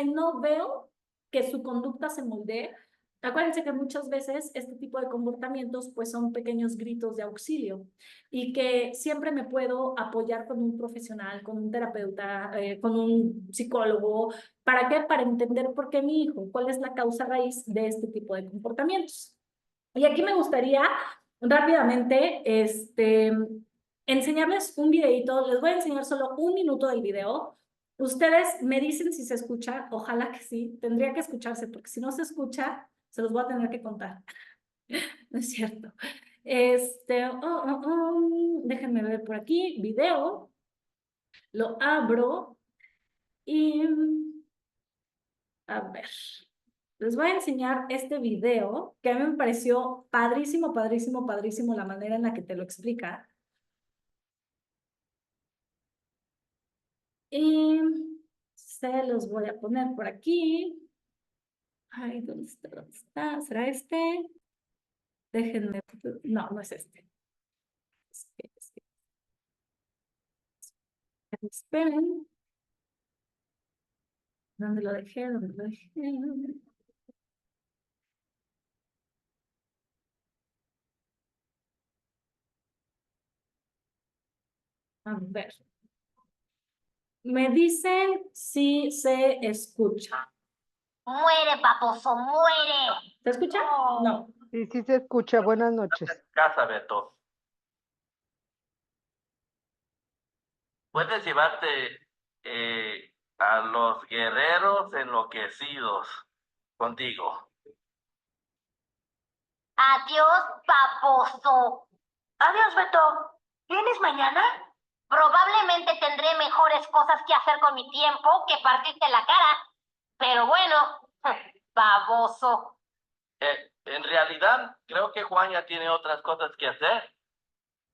no veo que su conducta se moldee. Acuérdense que muchas veces este tipo de comportamientos pues son pequeños gritos de auxilio y que siempre me puedo apoyar con un profesional, con un terapeuta, con un psicólogo. ¿Para qué? Para entender por qué mi hijo, cuál es la causa raíz de este tipo de comportamientos. Y aquí me gustaría rápidamente enseñarles un videito. Les voy a enseñar solo 1 minuto del video. Ustedes me dicen si se escucha. Ojalá que sí. Tendría que escucharse porque si no se escucha, se los voy a tener que contar. No es cierto. Déjenme ver por aquí. Video. Lo abro y a ver. Les voy a enseñar este video que a mí me pareció padrísimo, padrísimo, padrísimo la manera en la que te lo explica. Y se los voy a poner por aquí. Ay, ¿dónde está? ¿Dónde está? ¿Será este? Déjenme. No, no es este. Esperen. ¿Dónde lo dejé? ¿Dónde lo dejé? A ver. Me dicen si se escucha. Muere, paposo, muere. ¿Se escucha? No. Sí, sí se escucha. Buenas noches. Casa, Beto. Puedes llevarte a los guerreros enloquecidos contigo. Adiós, paposo. Adiós, Beto. ¿Vienes mañana? Probablemente tendré mejores cosas que hacer con mi tiempo que partirte la cara. Pero bueno, baboso. En realidad, creo que Juan ya tiene otras cosas que hacer.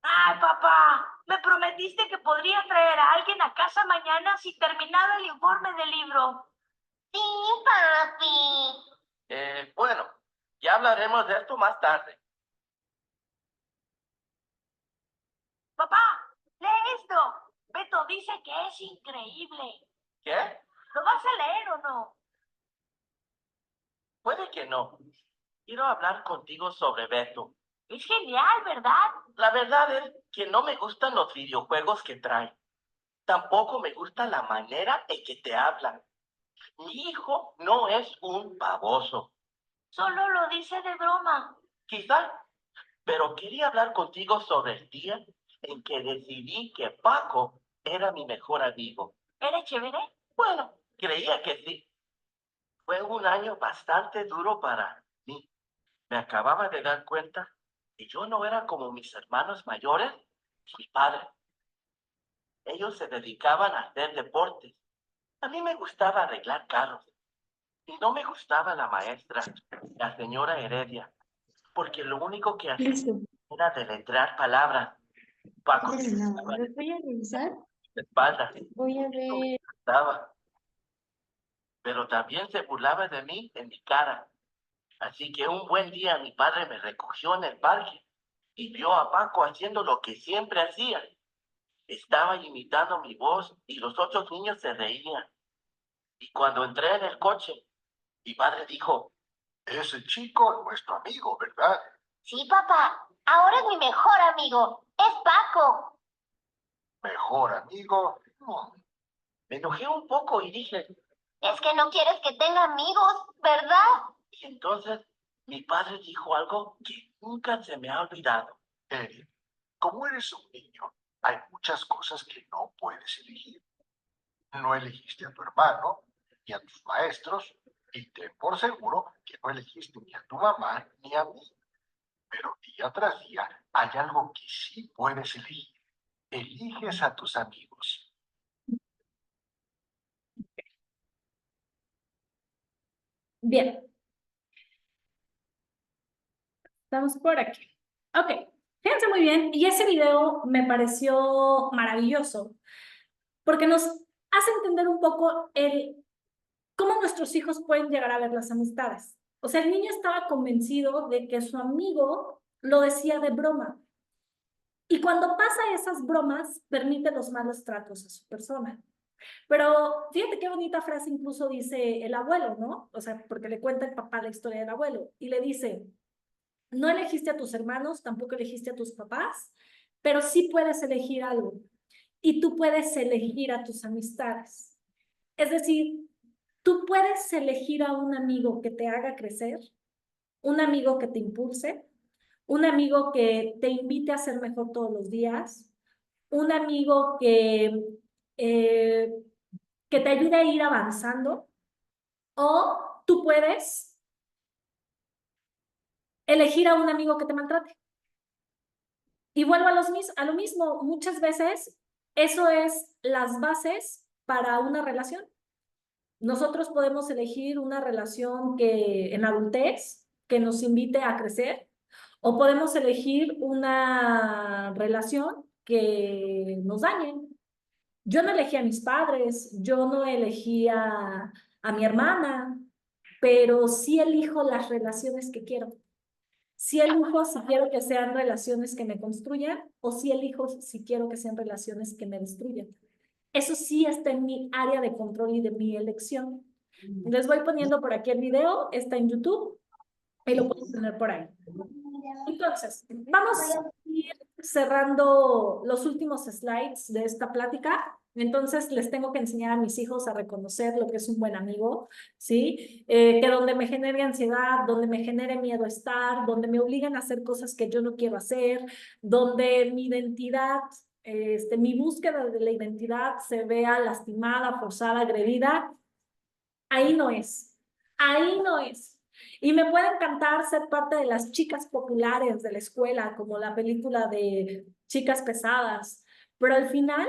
Ay, papá, me prometiste que podría traer a alguien a casa mañana si terminaba el informe del libro. Sí, papi. Bueno, ya hablaremos de esto más tarde. Papá, lee esto. Beto dice que es increíble. ¿Qué? ¿Lo vas a leer o no? Puede que no. Quiero hablar contigo sobre Beto. Es genial, ¿verdad? La verdad es que no me gustan los videojuegos que trae. Tampoco me gusta la manera en que te hablan. Mi hijo no es un baboso. Solo lo dice de broma. Quizá, pero quería hablar contigo sobre el día en que decidí que Paco era mi mejor amigo. ¿Era chévere? Bueno, creía que sí. Fue un año bastante duro para mí. Me acababa de dar cuenta que yo no era como mis hermanos mayores y mi padre. Ellos se dedicaban a hacer deportes. A mí me gustaba arreglar carros. Y no me gustaba la maestra, la señora Heredia, porque lo único que hacía era deletrear palabras. Paco Voy a revisar. de espalda. Voy a ver. Estaba. Pero también se burlaba de mí en mi cara. Así que un buen día mi padre me recogió en el parque y vio a Paco haciendo lo que siempre hacía. Estaba imitando mi voz y los otros niños se reían. Y cuando entré en el coche, mi padre dijo, ese chico es nuestro amigo, ¿verdad? Sí, papá. Ahora es mi mejor amigo. Es Paco. Mejor amigo. me enojé un poco y dije, Es que no quieres que tenga amigos, ¿verdad? y entonces mi padre dijo algo que nunca se me ha olvidado. Eric, como eres un niño, hay muchas cosas que no puedes elegir. No elegiste a tu hermano, ni a tus maestros, y ten por seguro que no elegiste ni a tu mamá ni a mí. Pero día tras día hay algo que sí puedes elegir. Eliges a tus amigos. Bien. Estamos por aquí. Ok, fíjense muy bien. Y ese video me pareció maravilloso porque nos hace entender un poco cómo nuestros hijos pueden llegar a ver las amistades. O sea, el niño estaba convencido de que su amigo lo decía de broma. Y cuando pasa esas bromas, permite los malos tratos a su persona. Pero fíjate qué bonita frase incluso dice el abuelo, ¿no? O sea, porque le cuenta el papá la historia del abuelo y le dice, no elegiste a tus hermanos, tampoco elegiste a tus papás, pero sí puedes elegir algo. Y tú puedes elegir a tus amistades. Es decir, tú puedes elegir a un amigo que te haga crecer, un amigo que te impulse, un amigo que te invite a ser mejor todos los días, un amigo que te ayude a ir avanzando, o tú puedes elegir a un amigo que te maltrate. Y vuelvo a lo mismo, muchas veces eso es las bases para una relación. Nosotros podemos elegir una relación que en adultez, que nos invite a crecer, o podemos elegir una relación que nos dañe. Yo no elegí a mis padres, yo no elegí a mi hermana, pero sí elijo las relaciones que quiero. Sí elijo si quiero que sean relaciones que me construyan o sí elijo si quiero que sean relaciones que me destruyan. Eso sí está en mi área de control y de mi elección. Les voy poniendo por aquí el video, está en YouTube y lo pueden tener por ahí. Entonces, vamos a ir cerrando los últimos slides de esta plática. Entonces, les tengo que enseñar a mis hijos a reconocer lo que es un buen amigo, ¿sí? Que donde me genere ansiedad, donde me genere miedo a estar, donde me obligan a hacer cosas que yo no quiero hacer, donde mi identidad, mi búsqueda de la identidad se vea lastimada, forzada, agredida, ahí no es. Ahí no es. Y me puede encantar ser parte de las chicas populares de la escuela, como la película de Chicas Pesadas, pero al final,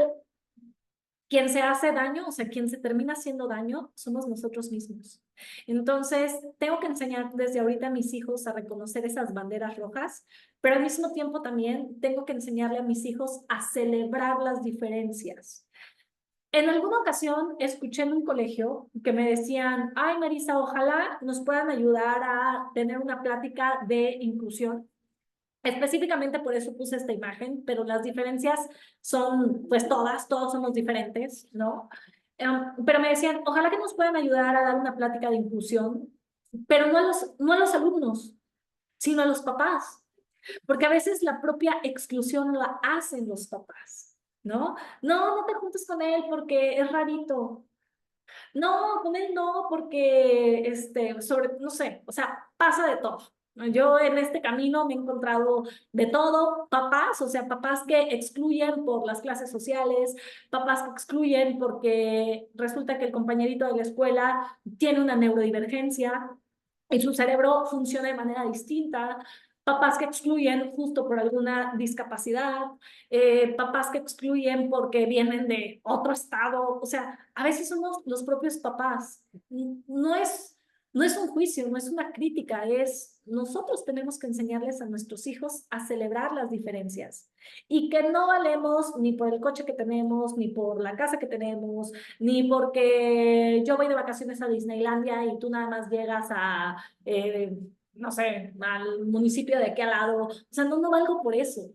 quien se hace daño, o sea, quien se termina haciendo daño, somos nosotros mismos. Entonces, tengo que enseñar desde ahorita a mis hijos a reconocer esas banderas rojas, pero al mismo tiempo también tengo que enseñarle a mis hijos a celebrar las diferencias. En alguna ocasión escuché en un colegio que me decían, ay Marisa, ojalá nos puedan ayudar a tener una plática de inclusión. Específicamente por eso puse esta imagen, pero las diferencias son pues todos somos diferentes, ¿no? Pero me decían, ojalá que nos puedan ayudar a dar una plática de inclusión, pero no a los alumnos, sino a los papás, porque a veces la propia exclusión la hacen los papás. ¿No? No te juntes con él porque es rarito. No, con él no, porque, no sé, o sea, pasa de todo. Yo en este camino me he encontrado de todo, papás, o sea, papás que excluyen por las clases sociales, papás que excluyen porque resulta que el compañerito de la escuela tiene una neurodivergencia y su cerebro funciona de manera distinta, papás que excluyen justo por alguna discapacidad, papás que excluyen porque vienen de otro estado, o sea, a veces somos los propios papás. No es un juicio, no es una crítica, es nosotros tenemos que enseñarles a nuestros hijos a celebrar las diferencias y que no valemos ni por el coche que tenemos, ni por la casa que tenemos, ni porque yo voy de vacaciones a Disneylandia y tú nada más llegas a, no sé, al municipio de aquí al lado. O sea, no valgo por eso.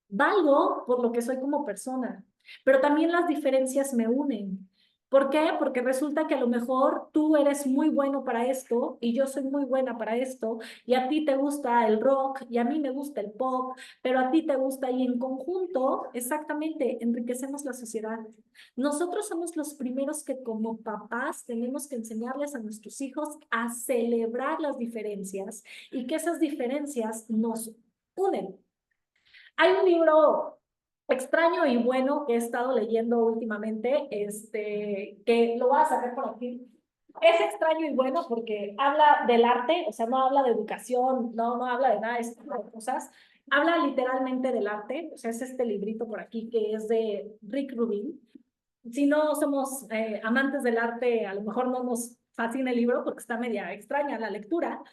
Valgo por lo que soy como persona, pero también las diferencias me unen. ¿Por qué? Porque resulta que a lo mejor tú eres muy bueno para esto y yo soy muy buena para esto y a ti te gusta el rock y a mí me gusta el pop, pero a ti te gusta y en conjunto, exactamente, enriquecemos la sociedad. Nosotros somos los primeros que como papás tenemos que enseñarles a nuestros hijos a celebrar las diferencias y que esas diferencias nos unen. Hay un libro extraño y bueno que he estado leyendo últimamente, que lo voy a sacar por aquí. Es extraño y bueno porque habla del arte, o sea, no habla de educación, no habla de nada de este tipo de cosas. Habla literalmente del arte, o sea, es este librito por aquí que es de Rick Rubin. Si no somos amantes del arte, a lo mejor no nos fascina el libro porque está media extraña la lectura,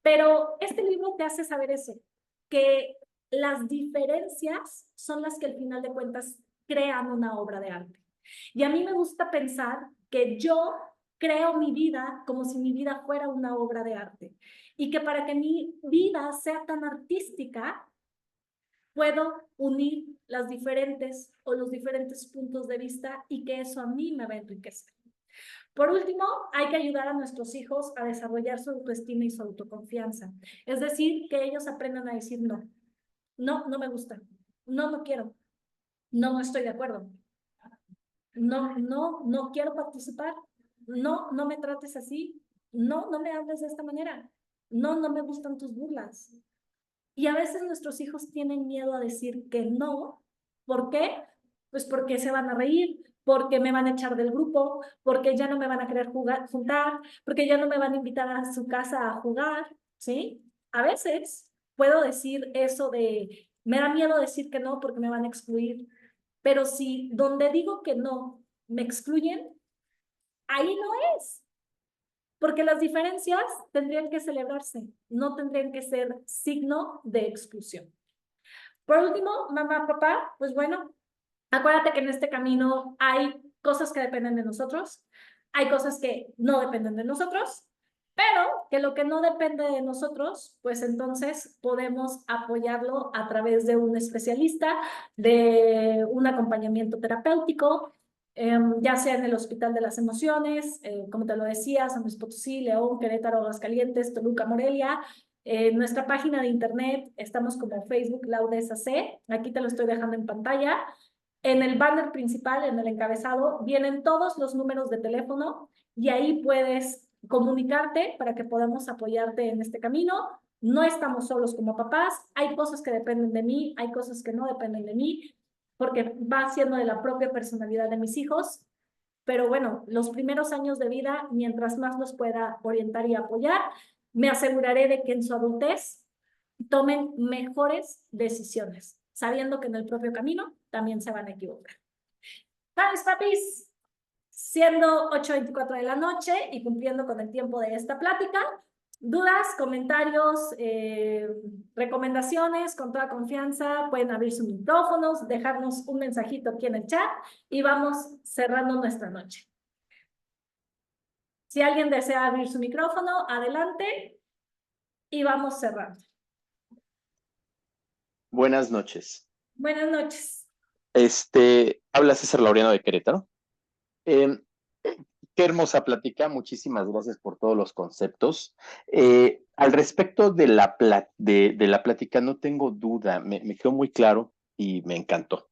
pero este libro te hace saber eso, que las diferencias son las que al final de cuentas crean una obra de arte. Y a mí me gusta pensar que yo creo mi vida como si mi vida fuera una obra de arte. Y que para que mi vida sea tan artística, puedo unir las diferentes o los diferentes puntos de vista y que eso a mí me va a enriquecer. Por último, hay que ayudar a nuestros hijos a desarrollar su autoestima y su autoconfianza. Es decir, que ellos aprendan a decir no. No me gusta. No quiero. No estoy de acuerdo. No quiero participar. No me trates así. No me hables de esta manera. No me gustan tus burlas. Y a veces nuestros hijos tienen miedo a decir que no. ¿Por qué? Pues porque se van a reír, porque me van a echar del grupo, porque ya no me van a querer juntar, porque ya no me van a invitar a su casa a jugar, ¿sí? A veces puedo decir eso de, me da miedo decir que no porque me van a excluir, pero si donde digo que no me excluyen, ahí no es. Porque las diferencias tendrían que celebrarse, no tendrían que ser signo de exclusión. Por último, mamá, papá, pues bueno, acuérdate que en este camino hay cosas que dependen de nosotros, hay cosas que no dependen de nosotros, pero que lo que no depende de nosotros, pues entonces podemos apoyarlo a través de un especialista, de un acompañamiento terapéutico, ya sea en el Hospital de las Emociones, como te lo decía, San Luis Potosí, León, Querétaro, Aguascalientes, Toluca, Morelia. En nuestra página de internet estamos como Facebook Laudes AC, aquí te lo estoy dejando en pantalla. En el banner principal, en el encabezado, vienen todos los números de teléfono y ahí puedes comunicarte para que podamos apoyarte en este camino. No estamos solos como papás, hay cosas que dependen de mí, hay cosas que no dependen de mí, porque va siendo de la propia personalidad de mis hijos, pero bueno, los primeros años de vida, mientras más los pueda orientar y apoyar, me aseguraré de que en su adultez tomen mejores decisiones, sabiendo que en el propio camino también se van a equivocar. ¿Sabes, papis? Siendo 8:24 de la noche y cumpliendo con el tiempo de esta plática, dudas, comentarios, recomendaciones, con toda confianza, pueden abrir sus micrófonos, dejarnos un mensajito aquí en el chat y vamos cerrando nuestra noche. Si alguien desea abrir su micrófono, adelante y vamos cerrando. Buenas noches. Buenas noches. Habla César Laureano de Querétaro. Qué hermosa plática, muchísimas gracias por todos los conceptos. Al respecto de la plática, no tengo duda, me quedó muy claro y me encantó.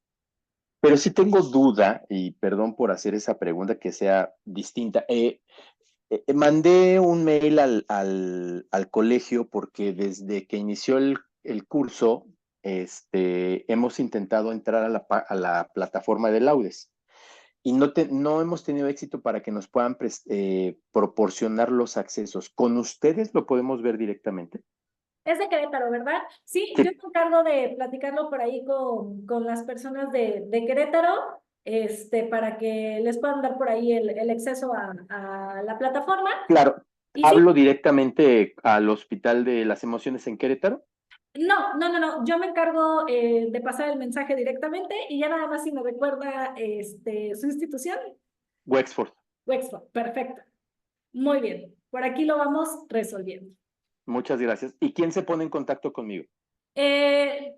Pero sí tengo duda, y perdón por hacer esa pregunta que sea distinta. Mandé un mail al colegio porque desde que inició el curso, hemos intentado entrar a la plataforma de Laudes y no hemos tenido éxito para que nos puedan proporcionar los accesos. ¿Con ustedes lo podemos ver directamente? Es de Querétaro, ¿verdad? Sí, Sí. yo me encargo de platicarlo por ahí con las personas de Querétaro, para que les puedan dar por ahí el acceso a la plataforma. Claro, Y sí, hablo directamente al Hospital de las Emociones en Querétaro. no, yo me encargo de pasar el mensaje directamente y ya nada más si me recuerda su institución. Wexford. Wexford, perfecto. Muy bien, por aquí lo vamos resolviendo. Muchas gracias. ¿Y quién se pone en contacto conmigo?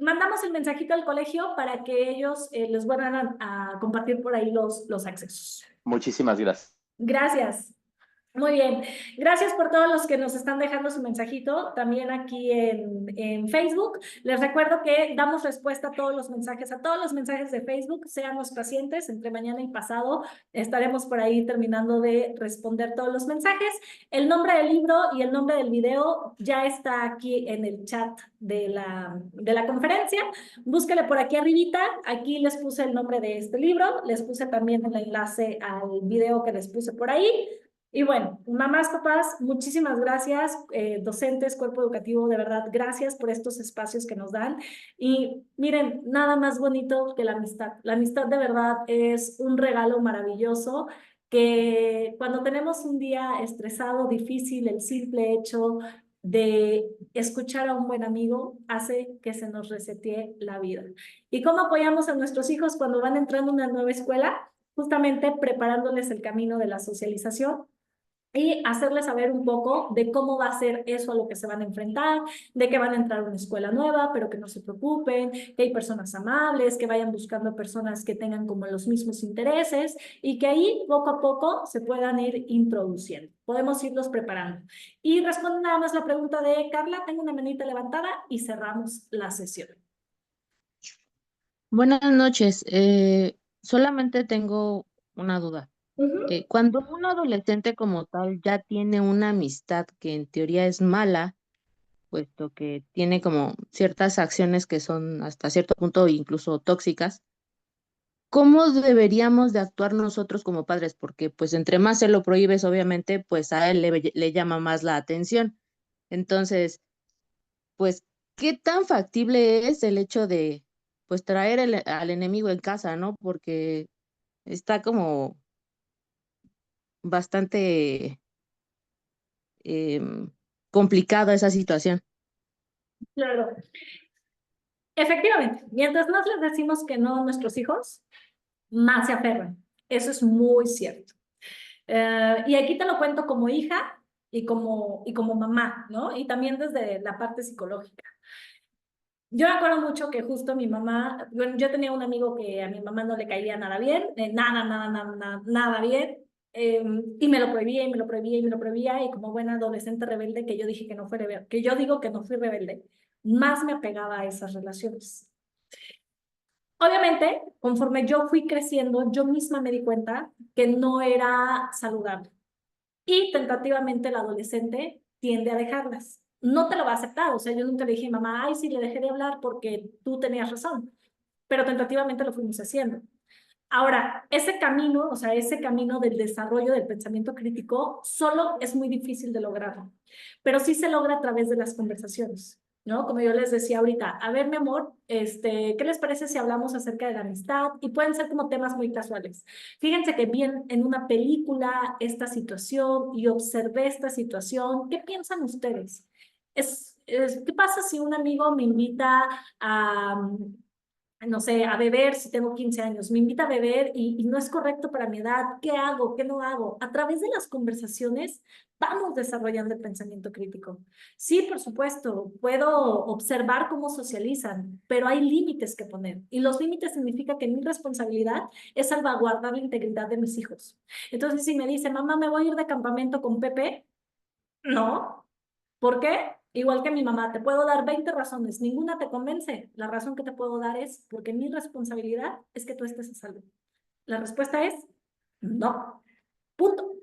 Mandamos el mensajito al colegio para que ellos les vuelvan a compartir por ahí los accesos. Muchísimas gracias. Gracias. Muy bien. Gracias por todos los que nos están dejando su mensajito, también aquí en Facebook. Les recuerdo que damos respuesta a todos los mensajes de Facebook. Séanos pacientes, entre mañana y pasado estaremos por ahí terminando de responder todos los mensajes. El nombre del libro y el nombre del video ya está aquí en el chat de la conferencia. Búsquele por aquí arribita. Aquí les puse el nombre de este libro. Les puse también el enlace al video que les puse por ahí. Y bueno, mamás, papás, muchísimas gracias, docentes, cuerpo educativo, de verdad, gracias por estos espacios que nos dan. Y miren, nada más bonito que la amistad. La amistad de verdad es un regalo maravilloso que cuando tenemos un día estresado, difícil, el simple hecho de escuchar a un buen amigo hace que se nos resetee la vida. ¿Y cómo apoyamos a nuestros hijos cuando van entrando a una nueva escuela? Justamente preparándoles el camino de la socialización y hacerles saber un poco de cómo va a ser eso a lo que se van a enfrentar, de que van a entrar a una escuela nueva, pero que no se preocupen, que hay personas amables, que vayan buscando personas que tengan como los mismos intereses y que ahí poco a poco se puedan ir introduciendo. Podemos irlos preparando. Y respondo nada más la pregunta de Carla, tengo una manita levantada y cerramos la sesión. Buenas noches. Solamente tengo una duda. Cuando un adolescente como tal ya tiene una amistad que en teoría es mala, puesto que tiene como ciertas acciones que son hasta cierto punto incluso tóxicas, ¿cómo deberíamos de actuar nosotros como padres? Porque pues entre más se lo prohíbes, obviamente, pues a él le llama más la atención. Entonces, pues, ¿qué tan factible es el hecho de pues traer al enemigo en casa, ¿no? Porque está como bastante complicada esa situación. Claro. Efectivamente, mientras más les decimos que no a nuestros hijos, más se aferran. Eso es muy cierto. Y aquí te lo cuento como hija y como mamá, ¿no? Y también desde la parte psicológica. Yo me acuerdo mucho que justo mi mamá, bueno, yo tenía un amigo que a mi mamá no le caía nada bien, nada bien, y me lo prohibía, y me lo prohibía, y me lo prohibía, y como buena adolescente rebelde que yo dije que no fui rebelde, que yo digo que no fui rebelde, más me apegaba a esas relaciones. Obviamente, conforme yo fui creciendo, yo misma me di cuenta que no era saludable. Y tentativamente el adolescente tiende a dejarlas. No te lo va a aceptar, o sea, yo nunca le dije a mamá, ay, sí, le dejé de hablar porque tú tenías razón, pero tentativamente lo fuimos haciendo. Ahora, ese camino, o sea, ese camino del desarrollo del pensamiento crítico, solo es muy difícil de lograrlo, pero sí se logra a través de las conversaciones, ¿no? Como yo les decía ahorita, a ver, mi amor, ¿qué les parece si hablamos acerca de la amistad? Y pueden ser como temas muy casuales. Fíjense que vi en una película esta situación y observé esta situación. ¿Qué piensan ustedes? ¿Qué pasa si un amigo me invita a, no sé, a beber si tengo 15 años? Me invita a beber y no es correcto para mi edad. ¿Qué hago? ¿Qué no hago? A través de las conversaciones vamos desarrollando el pensamiento crítico. Sí, por supuesto, puedo observar cómo socializan, pero hay límites que poner. Y los límites significa que mi responsabilidad es salvaguardar la integridad de mis hijos. Entonces, si me dice, mamá, me voy a ir de campamento con Pepe, no. ¿Por qué? Igual que mi mamá, te puedo dar 20 razones, ninguna te convence. La razón que te puedo dar es porque mi responsabilidad es que tú estés a salvo. La respuesta es no. Punto.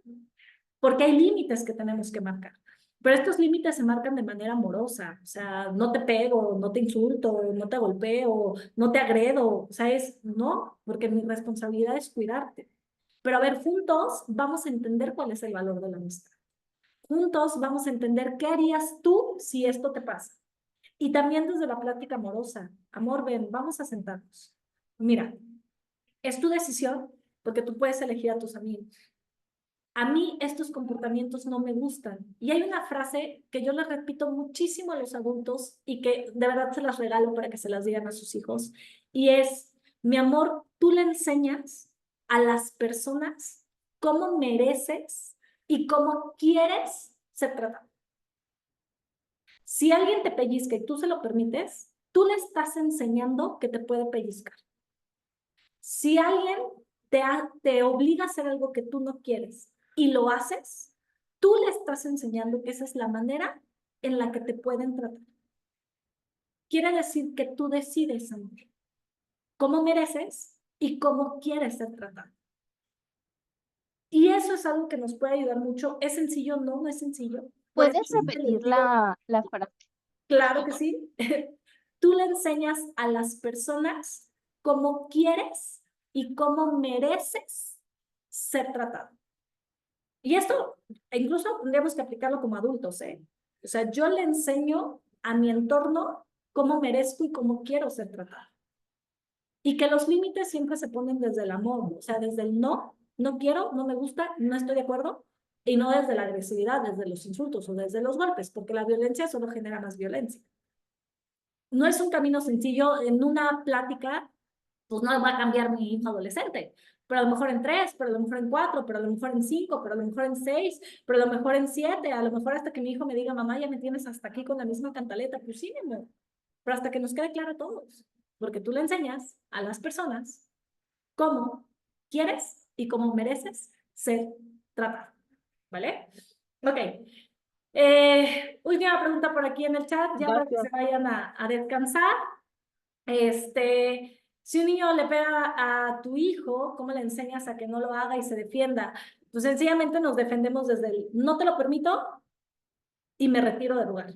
Porque hay límites que tenemos que marcar. Pero estos límites se marcan de manera amorosa. O sea, no te pego, no te insulto, no te golpeo, no te agredo. O sea, es no, porque mi responsabilidad es cuidarte. Pero a ver, juntos vamos a entender cuál es el valor de la amistad. Juntos vamos a entender qué harías tú si esto te pasa. Y también desde la plática amorosa. Amor, ven, vamos a sentarnos. Mira, es tu decisión porque tú puedes elegir a tus amigos. A mí estos comportamientos no me gustan. Y hay una frase que yo les repito muchísimo a los adultos y que de verdad se las regalo para que se las digan a sus hijos. Y es, mi amor, tú le enseñas a las personas cómo mereces y cómo quieres ser tratado. Si alguien te pellizca y tú se lo permites, tú le estás enseñando que te puede pellizcar. Si alguien te obliga a hacer algo que tú no quieres y lo haces, tú le estás enseñando que esa es la manera en la que te pueden tratar. Quiere decir que tú decides, amor, cómo mereces y cómo quieres ser tratado. Y eso es algo que nos puede ayudar mucho. ¿Es sencillo? No, no es sencillo. ¿Puedes repetir la frase? Claro que sí. Tú le enseñas a las personas cómo quieres y cómo mereces ser tratado. Y esto incluso tendríamos que aplicarlo como adultos, ¿eh? O sea, yo le enseño a mi entorno cómo merezco y cómo quiero ser tratado. Y que los límites siempre se ponen desde el amor, o sea, desde el no, no quiero, no me gusta, no estoy de acuerdo, y no desde la agresividad, desde los insultos o desde los golpes, porque la violencia solo genera más violencia. No es un camino sencillo. En una plática, pues no va a cambiar mi hijo adolescente, pero a lo mejor en 3, pero a lo mejor en 4, pero a lo mejor en 5, pero a lo mejor en 6, pero a lo mejor en 7, a lo mejor hasta que mi hijo me diga, mamá, ya me tienes hasta aquí con la misma cantaleta, pues sí, amor, pero hasta que nos quede claro a todos, porque tú le enseñas a las personas cómo quieres y cómo mereces ser tratado, ¿vale? Ok. Última pregunta por aquí en el chat, ya para que se vayan a descansar. Si un niño le pega a tu hijo, ¿cómo le enseñas a que no lo haga y se defienda? Pues sencillamente nos defendemos desde el no te lo permito y me retiro del lugar.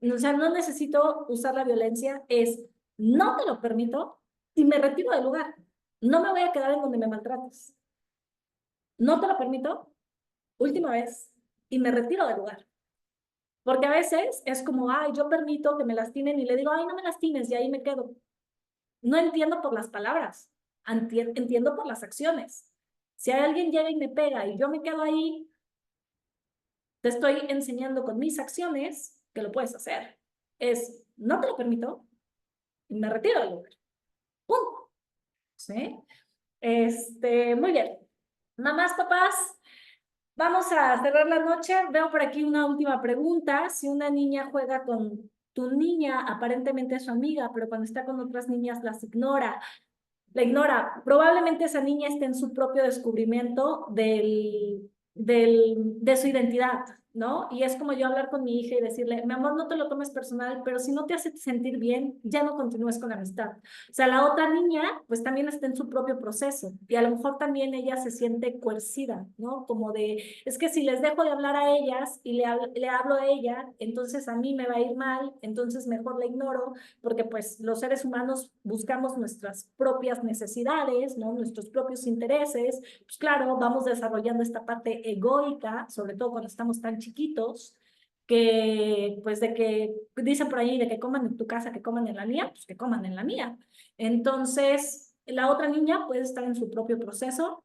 O sea, no necesito usar la violencia, es no te lo permito y me retiro del lugar. No me voy a quedar en donde me maltrates. No te lo permito, última vez, y me retiro del lugar. Porque a veces es como, ay, yo permito que me lastimen y le digo, ay, no me lastimes, y ahí me quedo. No entiendo por las palabras, entiendo por las acciones. Si alguien llega y me pega y yo me quedo ahí, te estoy enseñando con mis acciones que lo puedes hacer. Es, no te lo permito, y me retiro del lugar. ¡Pum! ¿Sí? Muy bien. Mamás, papás, vamos a cerrar la noche. Veo por aquí una última pregunta. Si una niña juega con tu niña, aparentemente es su amiga, pero cuando está con otras niñas la ignora. Probablemente esa niña esté en su propio descubrimiento de su identidad. ¿no? Y es como yo hablar con mi hija y decirle, mi amor, no te lo tomes personal, pero si no te hace sentir bien, ya no continúes con la amistad. O sea, la otra niña, pues también está en su propio proceso y a lo mejor también ella se siente coercida, ¿no? Como de, es que si les dejo de hablar a ellas y le hablo a ella, entonces a mí me va a ir mal, entonces mejor la ignoro, porque pues los seres humanos buscamos nuestras propias necesidades, ¿no? Nuestros propios intereses. Pues claro, vamos desarrollando esta parte egoica, sobre todo cuando estamos tan chiquitos, que pues de que dicen por ahí de que coman en tu casa, que coman en la mía, pues que coman en la mía. Entonces, la otra niña puede estar en su propio proceso.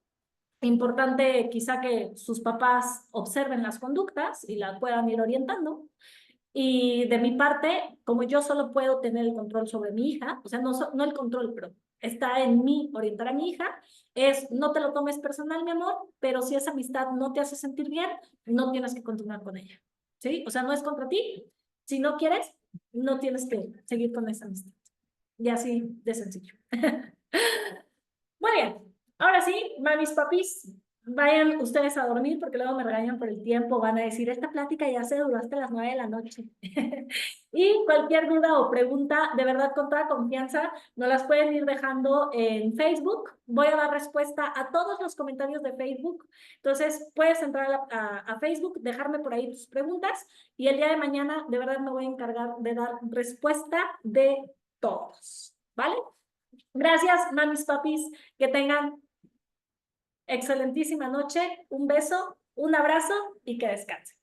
Importante quizá que sus papás observen las conductas y la puedan ir orientando. Y de mi parte, como yo solo puedo tener el control sobre mi hija, o sea, no el control, pero está en mí orientar a mi hija, es no te lo tomes personal, mi amor, pero si esa amistad no te hace sentir bien, no tienes que continuar con ella, ¿sí? O sea, no es contra ti. Si no quieres, no tienes que seguir con esa amistad. Y así de sencillo. Muy bien. Ahora sí, mamis, papis, vayan ustedes a dormir porque luego me regañan por el tiempo. Van a decir, esta plática ya se duró hasta las 9 de la noche. Y cualquier duda o pregunta, de verdad, con toda confianza, nos las pueden ir dejando en Facebook. Voy a dar respuesta a todos los comentarios de Facebook. Entonces, puedes entrar a Facebook, dejarme por ahí tus preguntas y el día de mañana, de verdad, me voy a encargar de dar respuesta de todos. ¿Vale? Gracias, mamis, papis. Que tengan excelentísima noche. Un beso, un abrazo y que descansen.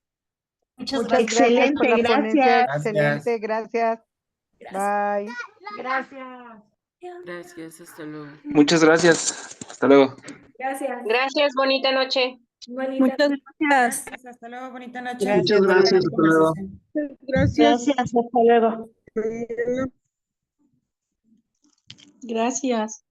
Muchas gracias por la ponencia. Excelente, gracias. Bye. Gracias. Gracias, hasta luego. Muchas gracias. Hasta luego. Gracias. Gracias, bonita noche. Bonita Muchas gracias. Hasta luego, bonita noche. Muchas gracias, hasta luego. Gracias. hasta luego. Gracias.